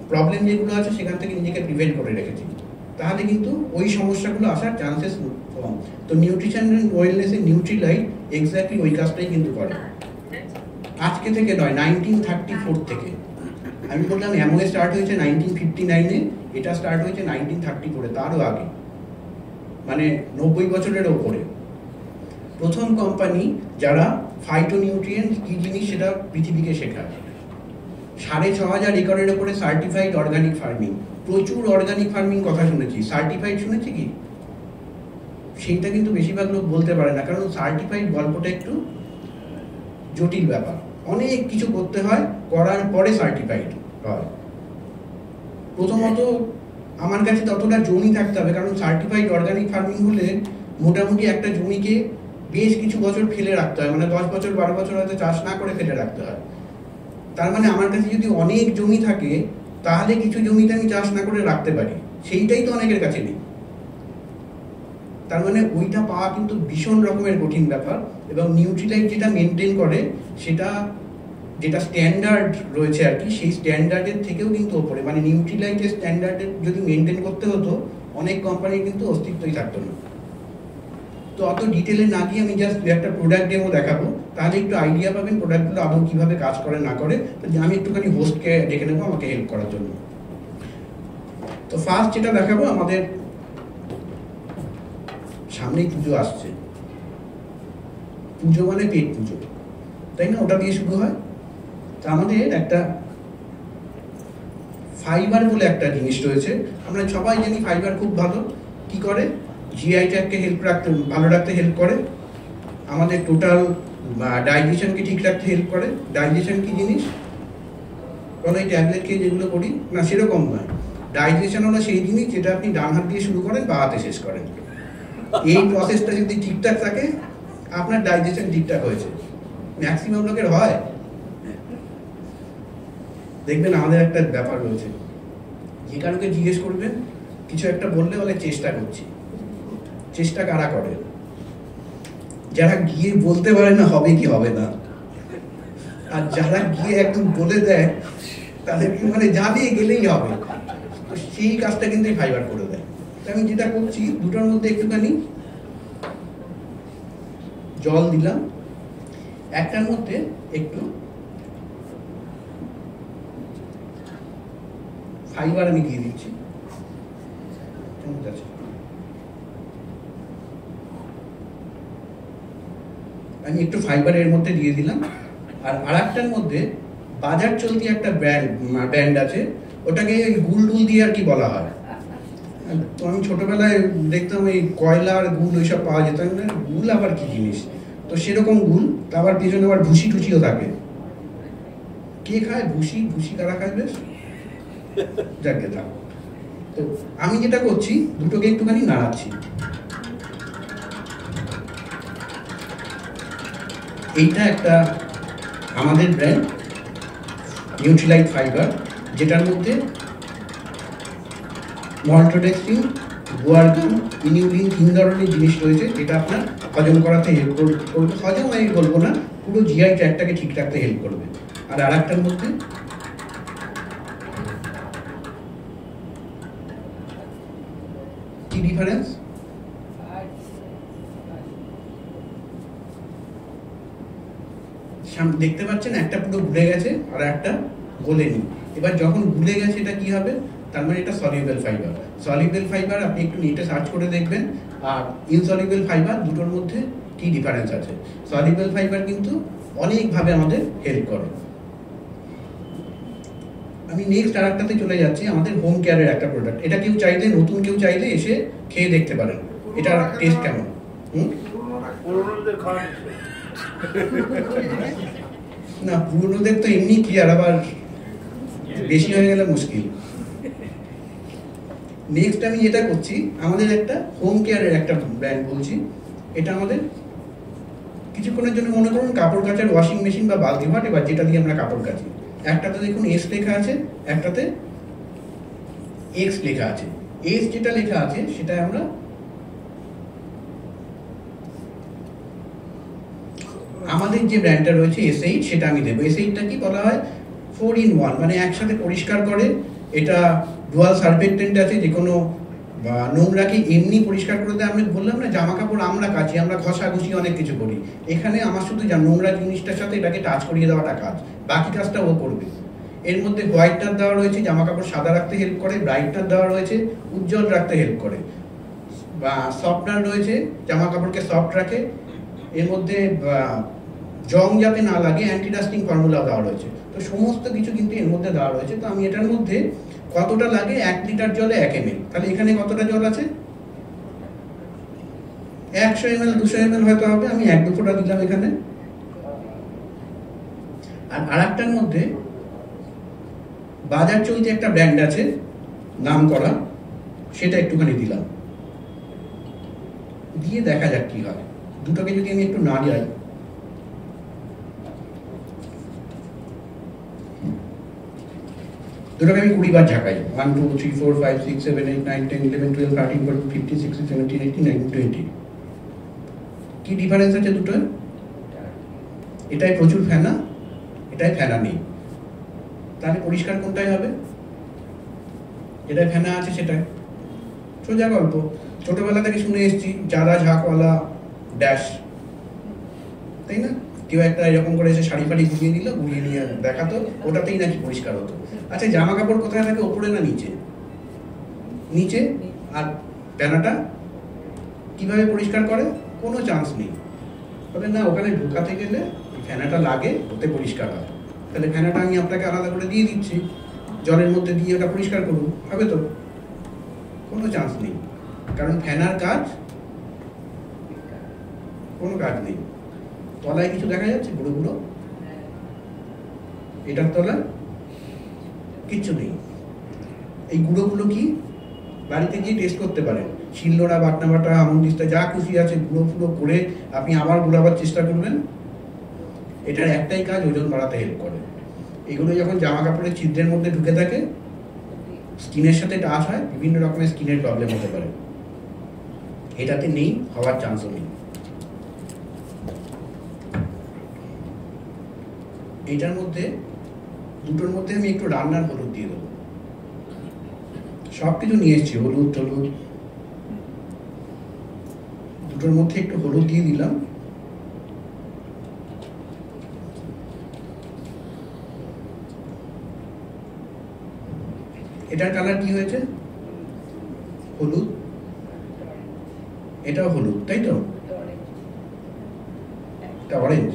প্রবলেম যেগুলো আছে সেখান থেকে নিজেকে প্রিভেন্ট করে রেখেছি, তাহলে কিন্তু ওই সমস্যাগুলো আসার চান্সেস কম। তো নিউট্রিশন অ্যান্ড ওয়েলনেসের নিউট্রিলাইট এক্স্যাক্টলি ওই কাজটাই কিন্তু করে। আজকে থেকে নয়, 1934 থেকে। আমি বললাম অ্যামওয়ে স্টার্ট হয়েছে 1959-এ, এটা স্টার্ট হয়েছে 1934-এ, তারও আগে, মানে 90 বছরের ওপরে। প্রথম কোম্পানি যারা ফাইটোনিউট্রিয়েন্ট কি জিনিস সেটা পৃথিবীকে শেখায়। 6500 একরের ওপরে সার্টিফাইড অর্গানিক ফার্মিং, প্রচুর অর্গানিক ফার্মিং কথা শুনেছি, সার্টিফাইড শুনেছি কি? সেইটা কিন্তু বেশিরভাগ লোক বলতে পারে না, কারণ সার্টিফাইড গল্পটা একটু জটিল ব্যাপার, অনেক কিছু করতে হয়, করার পরে সার্টিফাইড হয়। প্রথমত আমার কাছে ততটা জমি থাকতে হবে, কারণ সার্টিফাইড অর্গানিক ফার্মিং হলে মোটামুটি একটা জমিকে বেশ কিছু বছর ফেলে রাখতে হয়, মানে 10 বছর 12 বছর হয়তো চাষ না করে ফেলে রাখতে হয়। তার মানে আমার কাছে যদি অনেক জমি থাকে তাহলে কিছু জমিতে আমি চাষ না করে রাখতে পারি, সেইটাই তো অনেকের কাছে নেই। তার মানে ওইটা পাওয়া কিন্তু ভীষণ রকমের কঠিন ব্যাপার। এবং নিউট্রিলাইট যেটা মেনটেন করে সেটা যেটা স্ট্যান্ডার্ড রয়েছে আর কি, সেই স্ট্যান্ডার্ডের থেকেও কিন্তু ওপরে, মানে নিউট্রিলাইটের স্ট্যান্ডার্ডের যদি মেনটেন করতে হতো অনেক কোম্পানির কিন্তু অস্তিত্বই থাকতো না। তো অত ডিটেলে না গিয়ে আমি জাস্ট একটা প্রোডাক্ট ডেমো দেখাবো, তাহলে একটু আইডিয়া পাবেন প্রোডাক্টগুলো আদৌ কীভাবে কাজ করে না করে। তো আমি একটুখানি হোস্টকে ডেকে নেবো আমাকে হেল্প করার জন্য। তো ফার্স্ট যেটা দেখাবো, আমাদের সামনেই পুজো আসছে, পুজো মানে পেট পুজো, তাই না? ওটা দিয়ে শুরু হয়। তো আমাদের একটা ফাইবার বলে একটা জিনিস রয়েছে, আমরা সবাই জানি ফাইবার খুব ভালো। কি করে? জিআইটাকে ভালো রাখতে হেল্প করে, আমাদের টোটাল ডাইজেশনকে ঠিক রাখতে হেল্প করে। ডাইজেশন কি জিনিস বলো? এই ট্যাবলেট খেয়ে যেগুলো করি না, সেরকম নয়। ডাইজেশন হলো সেই জিনিস যেটা আপনি ডান হাত দিয়ে শুরু করেন, বা হাতে শেষ করেন। এই প্রসেসটা যদি ঠিকঠাক থাকে, আপনার ডাইজেশন ঠিকঠাক হয়েছে। ম্যাক্সিমাম লোকের হয়। দেখবেন আমাদের একটা ব্যাপার রয়েছে, যে কারোকে জিজ্ঞেস করবেন কিছু একটা বললে বলে চেষ্টা করছি। চেষ্টা কারা করে? যারা গিয়ে বলতে পারে না হবে কি হবে না, আর যারা গিয়ে একদম বলে দেয় তাদের মানে যাবে গেলেই হবে। তো সেই কাজটা কিন্তু ফাইবার করে দেয়। আমি যেটা করছি, দুটোর মধ্যে একটুখানি জল দিলাম, একটার মধ্যে একটু ফাইবার আমি দিয়ে দিচ্ছি। আমি একটু ফাইবার এর মধ্যে দিয়ে দিলাম। আর আরেকটার মধ্যে বাজার চলতি একটা ব্র্যান্ড আছে, ওটাকে গুলডুল দিয়ে আর কি বলা হয়। তো আমি ছোটবেলায় দেখতাম এই কয়লার গুল ওইসব পাওয়া যেত, গুল আবার কি জিনিস। তো সেরকম গুল, আবার পিছনে আবার ভুসি টুসিও থাকে। কে খায় ভুসি? ভুসি কারা খায়? বেশ যাকে থাক। তো আমি যেটা করছি, দুটোকে একটুখানি নাড়াচ্ছি। এইটা একটা আমাদের ব্র্যান্ড নিউট্রিলাইট ফাইবার, যেটার মধ্যে মল্টোডেক্সট্রিন, গুয়ারগান, ইনিউলিন 3 ধরনের জিনিস রয়েছে, যেটা আপনার হজম করাতে হেল্প করবে। হজম আমি বলবো না, পুরো জিআই ট্র্যাকটাকে ঠিক রাখতে হেল্প করবে। আর আরেকটার মধ্যে কি ডিফারেন্স? দেখতে পাচ্ছেন, একটা পুরো গুলে গেছে আর একটা গোলেনি। এবার যখন গুলে গেছে এটা কি হবে? তার মানে এটা সলিউবল ফাইবার। সলিউবল ফাইবার আপনি একটু নেটে সার্চ করে দেখবেন। আর ইনসলিউবল ফাইবার, দুটোর মধ্যে কি ডিফারেন্স আছে? সলিউবল ফাইবার কিন্তু অনেকভাবে আমাদের হেল্প করে। আমি নেক্সট আরেকটাতে চলে যাচ্ছি, আমাদের হোম কেয়ারের একটা প্রোডাক্ট। এটা কেউ চাইলে, নতুন কেউ চাইলে এসে খেয়ে দেখতে পারেন এটার টেস্ট কেমন। না, পুরোনোদের তো এমনি ক্লিয়ার, আবার বেশি হয়ে গেলে মুশকিল। নেক্সট আমি যেটা করছি, আমাদের একটা হোম কেয়ারের একটা ব্র্যান্ড বলছি। এটা আমাদের কিছুক্ষণের জন্য মনে করুন কাপড় কাচার ওয়াশিং মেশিন বা বালতি ভাট, এবার যেটা দিয়ে আমরা কাপড় কাচি। একটাতে দেখুন এস লেখা আছে, একটাতে এক্স লেখা আছে। এস যেটা লেখা আছে সেটা আমরা আমাদের যে ব্র্যান্ডটা রয়েছে S8, সেটা আমি দেবো। S8টা কি বলা হয়? 4-in-1, মানে একসাথে পরিষ্কার করে। এটা ডুয়াল সার্ফেক্টেন্ট আছে, যে কোনো নোংরাকে এমনি পরিষ্কার করে দেয়। আমি বললাম না, জামা কাপড় আমরা কাচি, আমরা ঘষাঘষি অনেক কিছু করি। এখানে আমার শুধু নোংরা জিনিসটার সাথে এটাকে টাচ করিয়ে দেওয়াটা কাজ, বাকি কাজটা ও করবে। এর মধ্যে হোয়াইটনার দেওয়া রয়েছে, জামা কাপড় সাদা রাখতে হেল্প করে। ব্রাইটনার দেওয়া রয়েছে, উজ্জ্বল রাখতে হেল্প করে। বা সফটনার রয়েছে, জামা কাপড়কে সফট রাখে। এর মধ্যে জং যাতে না লাগে অ্যান্টি ডাস্টিং ফর্মুলা দেওয়া রয়েছে। তো সমস্ত কিছু কিন্তু এর মধ্যে দেওয়া রয়েছে। তো আমি এটার মধ্যে কতটা লাগে? 1 লিটার জলে 1 ml। তাহলে এখানে কতটা জল আছে? 100 ml 200 ml হয়তো হবে। আমি 1-2 ফোঁটা দিলাম এখানে। আর আরেকটার মধ্যে বাজার চলতি একটা ব্র্যান্ড আছে নাম করা, সেটা একটুখানি দিলাম, দিয়ে দেখা যাক কি হয়। দুটোকে যদি আমি একটু নাড়াই, দুটোকে আমি 20 বার ঝাঁকাই। 1 2 3 4 5 6 7 8 9 10 11 12 13 14 15 16 17 18 19 20। কি ডিফারেন্স আছে দুটোর? এটাই প্রচুর ফেনা, এটাই ফেনা নেই, তাহলে পরিষ্কার কোনটাই হবে? যেটাই ফেনা আছে সেটাই। সোজা গল্প, ছোটবেলা থেকে শুনে এসেছি জাদা ঝাঁকওয়ালা ড্যাশ, তাই না? কেউ একটা এরকম করে এসে শাড়ি ফাড়ি গুলিয়ে দিল, গুলিয়ে নিয়ে দেখাতো, ওটাতেই নাকি পরিষ্কার হতো। আচ্ছা, জামা কাপড় কোথায় থাকে, ওপরে না নিচে? নিচে। আর ফেনাটা কিভাবে পরিষ্কার করে? কোনো চান্স নেই। তবে না, ওখানে ঢোকাতে গেলে ফেনাটা লাগে, ওতে পরিষ্কার হয়। তাহলে ফেনাটা আমি আপনাকে আলাদা করে দিয়ে দিচ্ছি, জলের মধ্যে দিয়ে ওটা পরিষ্কার করুন, হবে তো? কোনো চান্স নেই, কারণ ফেনার কাজ কোনো কাজ নেই। তলায় কিছু দেখা যাচ্ছে গুঁড়ো গুঁড়ো, এটার তলায় কিচ্ছু নেই। এই গুঁড়োগুলো কি বাড়িতে গিয়ে টেস্ট করতে পারেন, শিলনোড়া, বাটনা বাটা, আমন্দিস্তা, যা খুশি আছে গুঁড়ো ফুড়ো করে আপনি আবার গুঁড়াবার চেষ্টা করবেন। এটার একটাই কাজ, ওজন বাড়াতে হেল্প করে। এগুলো যখন জামা কাপড়ের ছিদ্রের মধ্যে ঢুকে থাকে, স্কিনের সাথে টাচ হয়, বিভিন্ন রকমের স্কিনের প্রবলেম হতে পারে। এটাতে নেই, হওয়ার চান্সও নেই। এটার মধ্যে দুটোর মধ্যে আমি একটু রান্নার হলুদ দিয়ে দেবো। সব কিছু নিয়ে এসেছি, হলুদ টলুদ, দুটোর মধ্যে একটু হলুদ দিয়ে দিলাম। এটার কালার কি হয়েছে? হলুদ। এটাও হলুদ, তাই তো? এটা অরেঞ্জ।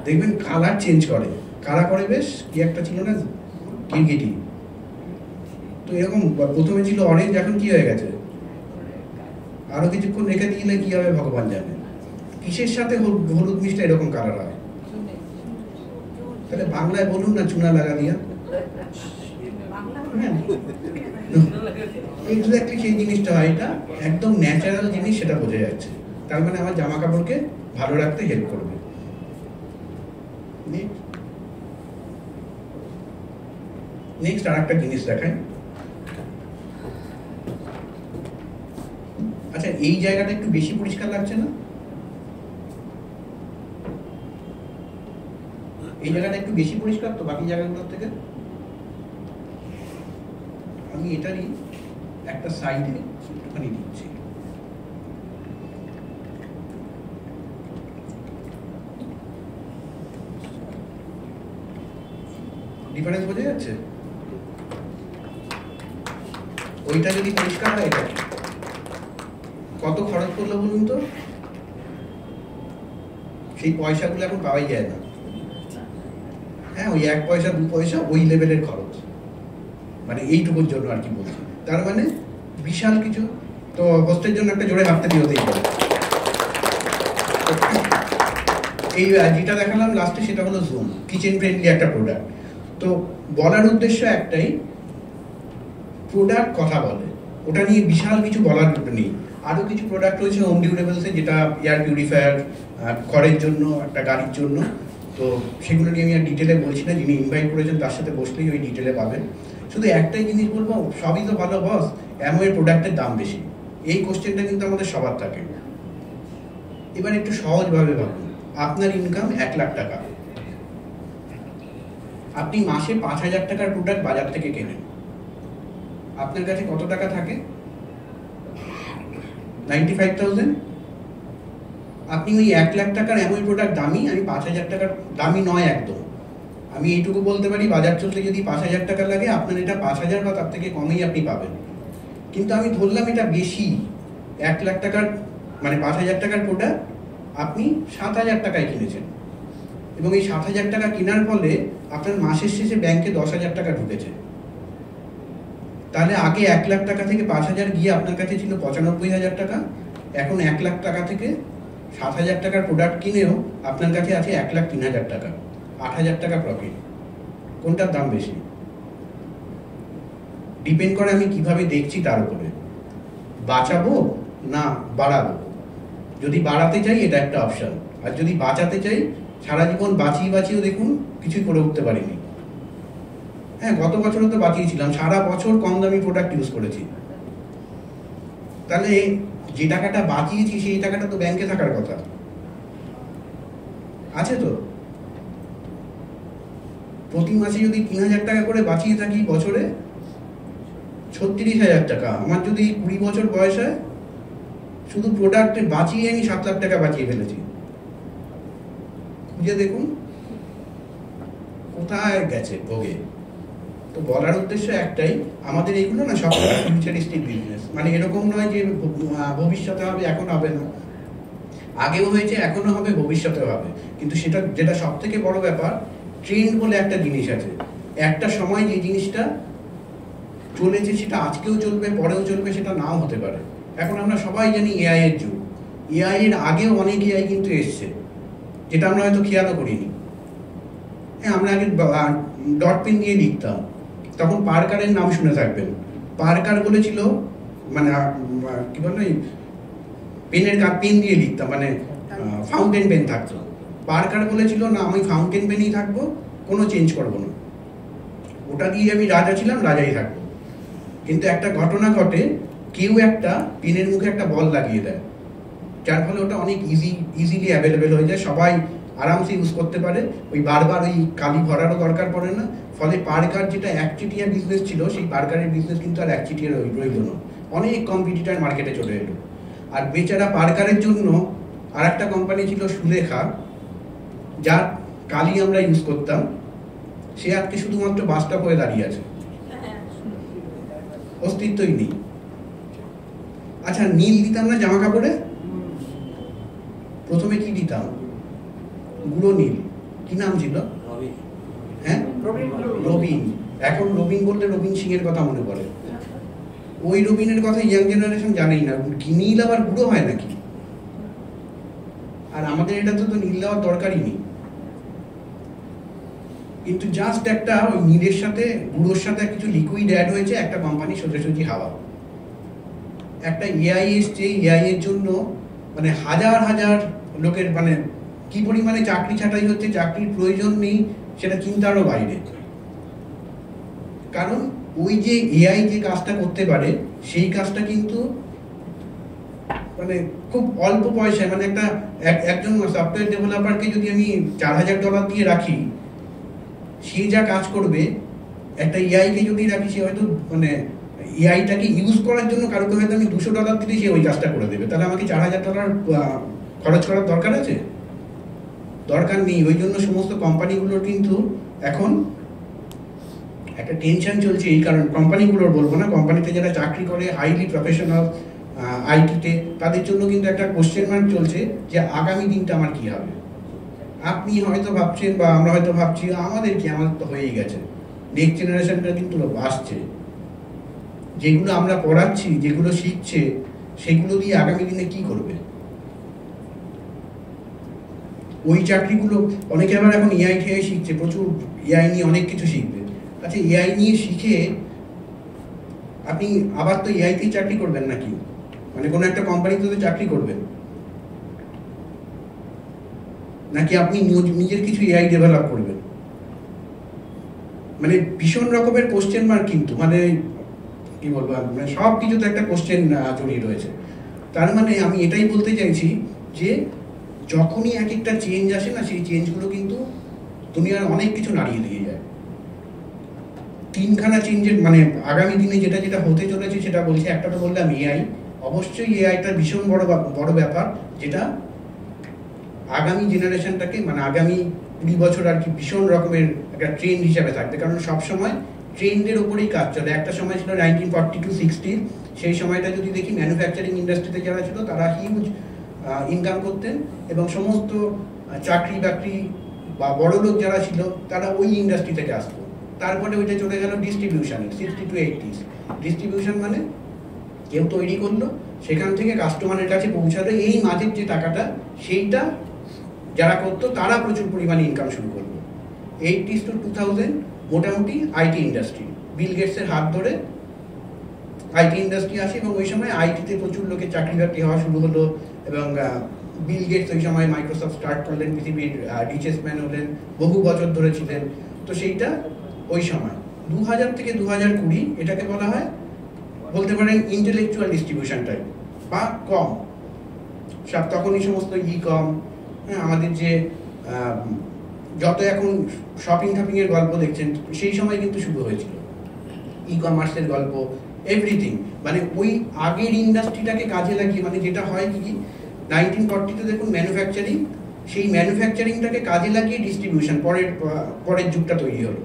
দেখবেন কালার চেঞ্জ করে, কারা করে বেশ, কি একটা ছিল না গিরগিটি, তো এরকম প্রথমে ছিল অরেঞ্জ, এখন কি হয়ে গেছে? আরো কিছুক্ষণ রেখে দিলে কি হবে ভগবান জানে। কিসের সাথে হলুদ মিশলে এরকম কালার হয়? তাহলে বাংলায় বলুন না, চুনা লাগা দিয়া। এক্স্যাক্টলি সেই জিনিসটা হয়, এটা একদম ন্যাচারাল জিনিস, সেটা বোঝা যাচ্ছে। তার মানে আমার জামা কাপড়কে ভালো রাখতে হেল্প করবে। নেক্সট আর একটা জিনিস দেখাই। আচ্ছা, এই জায়গাটা একটু বেশি পরিষ্কার লাগছে না? এই জায়গাটা একটু বেশি পরিষ্কার তো বাকি জায়গাগুলোর থেকে? আমি এটারই একটা সাইডে একটুখানি দিচ্ছি। ডিফারেন্স বোঝা যাচ্ছে? ওইটা যদি পরিষ্কার হয়, এটা কত খরচ করলো বলুন তো? সেই পয়সাগুলো এখন পাওয়াই যায় না। হ্যাঁ, ওই 1 পয়সা 2 পয়সা ওই লেভেলের খরচ, মানে এইটুকুর জন্য আর কি বলছি। তার মানে বিশাল কিছু। তো হোস্টের জন্য একটা জোরে হাততালি হতেই পারে। এই যেটা দেখালাম লাস্টে, সেটা হলো জুম, কিচেন ফ্রেন্ডলি একটা প্রোডাক্ট। তো বলার উদ্দেশ্য একটাই, প্রোডাক্ট কথা বলে, ওটা নিয়ে বিশাল কিছু বলার নেই। আরও কিছু প্রোডাক্ট রয়েছে হোম ডিউরেবলসে, যেটা এয়ার পিউরিফায়ার, ঘরের জন্য, একটা গাড়ির জন্য। তো সেগুলো নিয়ে আমি আর ডিটেলে বলছি না, যিনি ইনভাইট করেছেন তার সাথে বসলেই ওই ডিটেলে পাবেন। শুধু একটাই জিনিস বলবো, সবই তো ভালো বস, অ্যামওয়ের প্রোডাক্টের দাম বেশি, এই কোশ্চেনটা কিন্তু আমাদের সবার থাকে। এবার একটু সহজভাবে ভাবুন, আপনার ইনকাম 1 লাখ টাকা, আপনি মাসে 5,000 টাকার প্রোডাক্ট বাজার থেকে কেনেন, আপনার কাছে কত টাকা থাকে? 95,000। আপনি ওই 1 লাখ টাকার এমন প্রোডাক্ট দামি, আমি 5,000 টাকার দামি নয় একদম, আমি এইটুকু বলতে পারি, বাজার চলতে যদি 5,000 টাকা লাগে, আপনার এটা 5,000 বা তার থেকে কমেই আপনি পাবেন। কিন্তু আমি ধরলাম এটা বেশি, 1 লাখ টাকার মানে 5,000 টাকার প্রোডাক্ট আপনি 7,000 টাকায় কিনেছেন, এবং এই 7,000 টাকা কেনার ফলে আপনার মাসের শেষে ব্যাংকে 10,000 টাকা ঢুকেছে। তাহলে আগে 1 লাখ টাকা থেকে 5,000 গিয়ে আপনার কাছে ছিল 95,000 টাকা, এখন 1 লাখ টাকা থেকে 7,000 টাকার প্রোডাক্ট কিনেও আপনার কাছে আছে 1,03,000 টাকা, 8,000 টাকা প্রফিট। কোনটার দাম বেশি? ডিপেন্ড করে আমি কিভাবে দেখছি তার উপরে, বাঁচাবো না বাড়াবো। যদি বাড়াতে চাই এটা একটা অপশন, আর যদি বাঁচাতে চাই, সারা জীবন বাঁচিয়েও দেখুন কিছুই করে উঠতে পারিনি। হ্যাঁ, গত বছরও তো বাঁচিয়েছিলাম, সারা বছর কম দামি প্রোডাক্ট ইউজ করেছি। তাহলে যে টাকাটা বাঁচিয়েছি সেই টাকাটা তো ব্যাংকে থাকার কথা, আছে তো? প্রতি মাসে যদি 3,000 টাকা করে বাঁচিয়ে থাকি, বছরে 36,000 টাকা। আমার যদি 20 বছর বয়স হয়, শুধু প্রোডাক্টে বাঁচিয়ে আমি 7 লাখ টাকা বাঁচিয়ে ফেলেছি। খুঁজে দেখুন কোথায় গেছে ভোগে। তো বলার উদ্দেশ্য একটাই, আমাদের এইগুলো না সব ফিউচারিস্টিক বিজনেস। মানে এরকম নয় যে ভবিষ্যতে হবে, এখন হবে না, আগেও হয়েছে, এখনো হবে, ভবিষ্যতেও হবে। কিন্তু সেটা যেটা সব থেকে বড় ব্যাপার, ট্রেন্ড বলে একটা জিনিস আছে। একটা সময় যে জিনিসটা চলেছে সেটা আজকেও চলবে, পরেও চলবে, সেটা নাও হতে পারে। এখন আমরা সবাই জানি এআই এর যুগ। এআই এর আগেও অনেক এআই কিন্তু এসছে, যেটা আমরা হয়তো খেয়ালও করিনি। হ্যাঁ, আমরা আগে ডট পেন দিয়ে লিখতাম, তখন পার্কারের নাম শুনে থাকবেন। পার্কার বলেছিল, মানে কি বলে, পেন দিয়ে লিখতাম, মানে ফাউন্টেন পেন থাকতো। পার্কার বলেছিল না, আমি ফাউন্টেন পেনই থাকবো, কোনো চেঞ্জ করবো না, ওটা দিয়ে আমি রাজা ছিলাম, রাজাই থাকবো। কিন্তু একটা ঘটনা ঘটে, কেউ একটা পেনের মুখে একটা বল লাগিয়ে দেয়, যার ফলে ওটা অনেক ইজিলি অ্যাভেলেবেল হয়ে যায়, সবাই আরামসে ইউজ করতে পারে, ওই বারবার ওই কালি ভরারও দরকার পড়ে না। ফলে পার্কার যেটা একচেটিয়া বিজনেস ছিল, সেই পার্কারের বিজনেস কিন্তু আর একচেটিয়া রইল না, অনেক কম্পিটিটার মার্কেটে চলে এলো। আর বেচারা পার্কারের জন্য আর একটা কোম্পানি ছিল সুলেখা, যার কালি আমরা ইউজ করতাম, সে আজকে শুধুমাত্র বাসটা হয়ে দাঁড়িয়ে আছে, অস্তিত্বই নেই। আচ্ছা, নীল দিতাম না জামা কাপড়ে? প্রথমে কি দিতাম? গুঁড়ো নীল। কি নাম ছিল? হ্যাঁ, রবিন। এখন রবিন বললে রবিন সিং এর কথা মনে পড়ে। ওই রবিনের কথা ইয়াং জেনারেশন জানেই না। নীল আবার গুঁড়ো হয় নাকি? আর আমাদের এটা তো নীল দেওয়ার দরকারই নেই। কিন্তু জাস্ট একটা ওই নীলের সাথে গুঁড়োর সাথে কিছু লিকুইড অ্যাড হয়েছে, একটা কোম্পানি সোজাসুজি হাওয়া। একটা এআই এসছে, এআই এর জন্য মানে হাজার হাজার লোকের মানে কি পরিমাণে চাকরি ছাঁটাই হচ্ছে, চাকরির প্রয়োজন নেই, সেটা চিন্তারও বাইরে। কারণ ওই যে এআই যে কাজটা করতে পারে, সেই কাজটা কিন্তু মানে খুব অল্প পয়সায়, মানে একজন সফটওয়্যার ডেভেলপারকে যদি আমি $4,000 দিয়ে রাখি, সে যা কাজ করবে, একটা এআইকে যদি রাখি, সে হয়তো মানে এআইটাকে ইউজ করার জন্য কারোকে হয়তো আমি $200 দিলে সে ওই কাজটা করে দেবে। তাহলে আমাকে $4,000 খরচ করার দরকার আছে? দরকার নেই। ওই জন্য সমস্ত কোম্পানিগুলোর কিন্তু এখন একটা টেনশন চলছে। এই কারণ কোম্পানিগুলোর বলবো না, কোম্পানিতে যারা চাকরি করে হাইলি প্রফেশনাল আইটিতে, তাদের জন্য কিন্তু একটা কোশ্চেন মার্ক চলছে যে আগামী দিনটা আমার কি হবে। আপনি হয়তো ভাবছেন বা আমরা হয়তো ভাবছি আমাদের কি, আমাদের তো হয়েই গেছে। নেক্সট জেনারেশনটা কিন্তু আসছে, যেগুলো আমরা পড়াচ্ছি, যেগুলো শিখছে, সেগুলো দিয়ে আগামী দিনে কি করবে? ওই চাকরিগুলো অনেকে আবার এখন এআই ঠেআই শিখছে, প্রচুর এআই নিয়ে অনেক কিছু শিখবে। আচ্ছা, এআই নিয়ে শিখে আপনি আবার তো এআইতেই চাকরি করবেন নাকি? মানে কোনো একটা কোম্পানিতে তো চাকরি করবেন নাকি আপনি নিজের কিছু এআই ডেভেলপ করবেন? মানে ভীষণ রকমের কোশ্চেন মার্ক কিন্তু, মানে কি বলবো, মানে সব কিছুতে একটা কোশ্চেন জড়িয়ে রয়েছে। তার মানে আমি এটাই বলতে চাইছি যে যখনই এক একটা চেঞ্জ আসে না, সেই চেঞ্জগুলো কিন্তু দুনিয়ার অনেক কিছু নাড়িয়ে দিয়ে যায়। 3খানা চেঞ্জের মানে আগামী দিনে যেটা যেটা হতে চলেছে সেটা বলছি। একটা তো বললাম এআই, অবশ্যই এআইটা ভীষণ বড় ব্যাপার, যেটা আগামী জেনারেশনটাকে মানে আগামী 20 বছর আর কি ভীষণ রকমের একটা ট্রেন্ড হিসাবে থাকবে। কারণ সবসময় ট্রেন্ডের ওপরেই কাজ চলে। একটা সময় ছিল 1940 to 60, সেই সময়টা যদি দেখি ম্যানুফ্যাকচারিং ইন্ডাস্ট্রিতে যারা ছিল তারা হিউজ ইনকাম করতেন, এবং সমস্ত চাকরি বাকরি বা বড় লোক যারা ছিল তারা ওই ইন্ডাস্ট্রি থেকে আসতো। তারপরে ওইটা চলে গেল ডিস্ট্রিবিউশনে, 60 to 80s। ডিস্ট্রিবিউশন মানে কেউ তৈরি করলো, সেখান থেকে কাস্টমারের কাছে পৌঁছালো, এই মাঝের যে টাকাটা সেইটা যারা করতো তারা প্রচুর পরিমাণে ইনকাম শুরু করলো। 80s to 2000 মোটামুটি আইটি ইন্ডাস্ট্রি, বিল গেটসের হাত ধরে আইটি ইন্ডাস্ট্রি আসে, এবং ওই সময় আইটিতে প্রচুর লোকের চাকরি বাকরি হওয়া শুরু হলো। এবং বিল গেটস ওই সময় মাইক্রোসফট স্টার্ট করলেন, পৃথিবীর রিচেস্ট ম্যান হলেন, বহু বছর ধরে ছিলেন। তো সেইটা ওই সময় 2000 থেকে 2020 এটাকে বলা হয়, বলতে পারেন ইন্টেলেকচুয়াল ডিস্ট্রিবিউশন টাইপ বা কম। সব তখনই সমস্ত ই কম, আমাদের যে যত এখন শপিং টপিংয়ের গল্প দেখছেন সেই সময় কিন্তু শুরু হয়েছিল, ই কমার্সের গল্প, এভরিথিং। মানে ওই আগের ইন্ডাস্ট্রিটাকে কাজে লাগিয়ে, মানে যেটা হয় কি 1940-তে দেখুন ম্যানুফ্যাকচারিং, সেই ম্যানুফ্যাকচারিংটাকে কাজে লাগিয়ে ডিস্ট্রিবিউশন পরের যুগটা তৈরি হলো।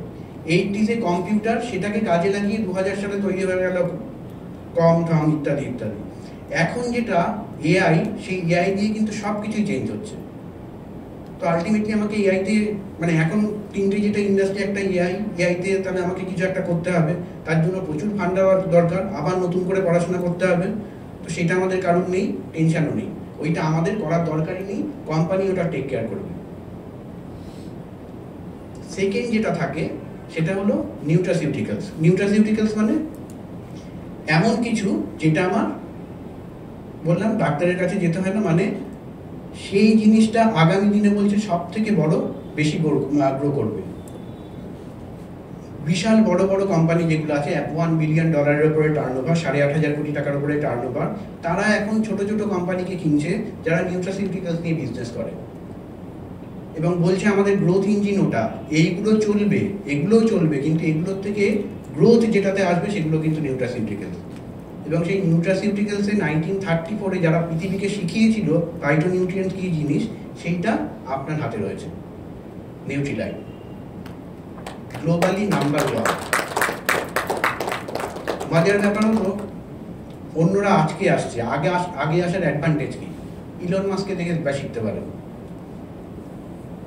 80s কম্পিউটার, সেটাকে কাজে লাগিয়ে 2000 সালে তৈরি হয়ে গেল কম ঠম ইত্যাদি ইত্যাদি। এখন যেটা এআই, সেই এআই দিয়ে কিন্তু সব কিছুই চেঞ্জ হচ্ছে। তো আলটিমেটলি আমাকে এআইতে, মানে এখন তিনটে যেটা ইন্ডাস্ট্রি, একটা এআইতে, তাহলে আমাকে কিছু একটা করতে হবে, তার জন্য প্রচুর ফান্ড দেওয়ার দরকার, আবার নতুন করে পড়াশোনা করতে হবে। তো সেটা আমাদের কারণ নেই, টেনশনও নেই, ওইটা আমাদের করার দরকারই নেই, কোম্পানি ওটা টেক কেয়ার করবে। সেকেন্ড যেটা থাকে সেটা হলো নিউট্রাসিউটিক্যালস। নিউট্রাসিউটিক্যালস মানে এমন কিছু যেটা আমার, বললাম ডাক্তারের কাছে যেতে হয় না, মানে সেই জিনিসটা আগামী দিনে বলছে সব থেকে বড়, বেশি গ্রো করবে। বিশাল বড় বড় কোম্পানি যেগুলো আছে, $1 বিলিয়ন উপরে টার্নওভার, 8,500 কোটি টাকার উপরে টার্নওভার, তারা এখন ছোট ছোট কোম্পানিকে কিনছে যারা নিউট্রাসিউটিক্যালস নিয়ে বিজনেস করে, এবং বলছে আমাদের গ্রোথ ইঞ্জিন ওটা, এইগুলো চলবে, এগুলোও চলবে, কিন্তু এগুলোর থেকে গ্রোথ যেটাতে আসবে সেগুলো কিন্তু নিউট্রাসিউটিক্যালস। এবং সেই নিউট্রাসিউটিক্যালসে 1934-এ যারা পৃথিবীকে শিখিয়েছিল ফাইটোনিউট্রিয়েন্ট কী জিনিস, সেইটা আপনার হাতে রয়েছে। Nutrilite globally number 1। মজার ব্যাপার হলো অন্যরা আজকে আসছে, আগে আসার অ্যাডভান্টেজ কি? ইলন মাস্ককে দেখে শিখতে পারেন।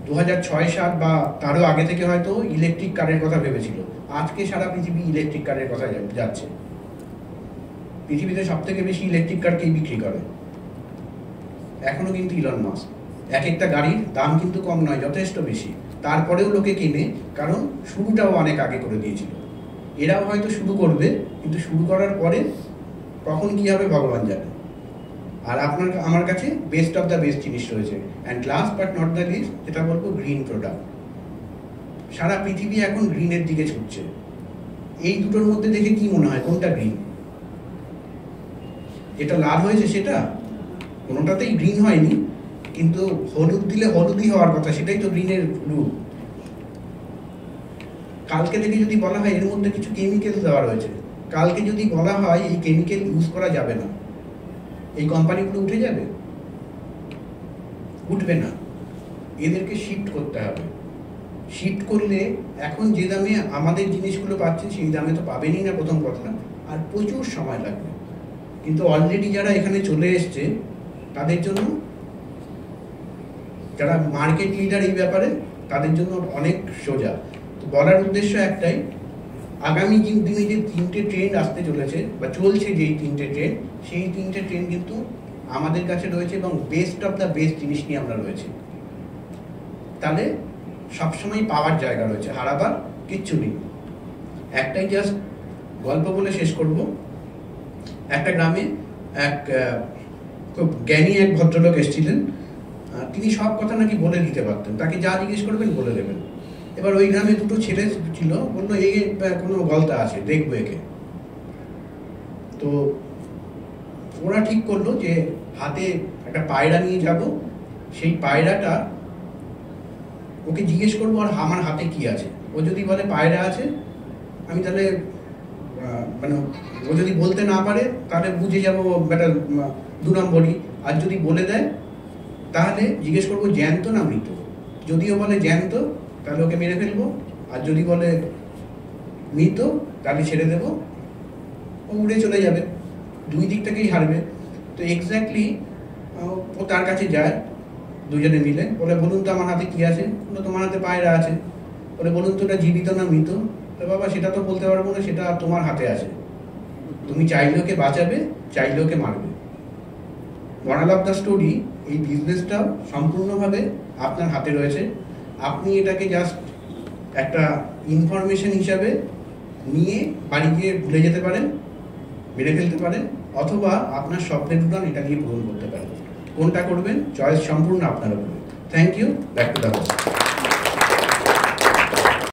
2006-07 বা তারও আগে থেকে হয়তো ইলেকট্রিক কারের কথা ভেবেছিল, আজকে সারা পৃথিবী ইলেকট্রিক কারের কথা যাচ্ছে। পৃথিবীতে সব থেকে বেশি ইলেকট্রিক কারকেই বিক্রি করে এখনো কিন্তু ইলন মাস্ক। এক একটা গাড়ির দাম কিন্তু কম নয়, যথেষ্ট বেশি, তারপরেও লোকে কিনে, কারণ শুরুটাও অনেক আগে করে দিয়েছিল। এরাও হয়তো শুরু করবে, কিন্তু শুরু করার পরে কখন কী হবে ভগবান জানে। আর আমার কাছে বেস্ট অফ দ্য বেস্ট জিনিস রয়েছে। And last but not the least, যেটা বলবো, গ্রিন প্রোডাক্ট। সারা পৃথিবী এখন গ্রিনের দিকে ছুটছে। এই দুটোর মধ্যে দেখে কি মনে হয় কোনটা গ্রিন? যেটা লাল হয়েছে সেটা? কোনোটাতেই গ্রিন হয়নি, কিন্তু হলুদ দিলে হলুদই হওয়ার কথা, সেটাই তো গ্রিনের রূপ। কালকে থেকে যদি বলা হয় এর মধ্যে কিছু কেমিক্যাল দেওয়া রয়েছে, কালকে যদি বলা হয় এই কেমিক্যাল ইউজ করা যাবে না, এই কোম্পানিগুলো উঠে যাবে? উঠবে না, এদেরকে শিফট করতে হবে। শিফট করলে এখন যে দামে আমাদের জিনিসগুলো পাচ্ছেন সেই দামে তো পাবেনই না, প্রথম কথা, আর প্রচুর সময় লাগবে। কিন্তু অলরেডি যারা এখানে চলে এসছে তাদের জন্য, যারা মার্কেট লিডার এই ব্যাপারে, তাদের জন্য অনেক সোজা। তো বলার উদ্দেশ্য একটাই, আগামী দিনে যে 3টে ট্রেন্ড আসতে চলেছে বা চলছে, যেই 3টে ট্রেন্ড, সেই 3টে ট্রেন্ড কিন্তু আমাদের কাছে রয়েছে, এবং বেস্ট অফ দ্য বেস্ট জিনিস নিয়ে আমরা রয়েছি। তাহলে সবসময় পাওয়ার জায়গা রয়েছে, হারাবার কিচ্ছু নেই। একটাই জাস্ট গল্প বলে শেষ করব। একটা গ্রামে এক খুব জ্ঞানী এক ভদ্রলোক এসেছিলেন। তিনি সব কথা নাকি বলে দিতে পারতেন, তাকে যা জিজ্ঞেস করবেন বলে দেবেন। এবার ওই গ্রামে দুটো ছেলে ছিল, বললো এই কোনো গলতা আছে, দেখবো একে। তো ওরা ঠিক করলো যে হাতে একটা পায়রা নিয়ে যাব, সেই পায়রাটা ওকে জিজ্ঞেস করবো আর আমার হাতে কি আছে। ও যদি বলে পায়রা আছে, আমি তাহলে মানে ও যদি বলতে না পারে তাহলে বুঝে যাবো বেটা 2 নম্বরই। আর যদি বলে দেয় তাহলে জিজ্ঞেস করবো জ্যান্ত না মৃত। যদিও বলে জ্যান্ত তাহলে ওকে মেরে ফেলবো, আর যদি বলে মৃত তাহলে ছেড়ে দেবো, ও উড়ে চলে যাবে, দুই দিক থেকেই হারবে। তো এক্স্যাক্টলি ও তার কাছে যায়, দুজনে মিলে, বলে বলুন তো আমার হাতে কি আছে? বলে তোমার হাতে পায়রা আছে। বলে বলুন তো ওটা জীবিত না মৃত? তো বাবা সেটা তো বলতে পারবো না, সেটা তোমার হাতে আছে, তুমি চাইলে ওকে বাঁচাবে, চাইলে ওকে মারবে। মরাল অফ দ্য স্টোরি, এই বিজনেসটা সম্পূর্ণভাবে আপনার হাতে রয়েছে। আপনি এটাকে জাস্ট একটা ইনফরমেশন হিসাবে নিয়ে বাড়ি গিয়ে ভুলে যেতে পারেন, মেরে ফেলতে পারেন, অথবা আপনার স্বপ্নের উড়ান এটা দিয়ে পূরণ করতে পারেন। কোনটা করবেন, চয়েস সম্পূর্ণ আপনার উপরে। Thank you, back to the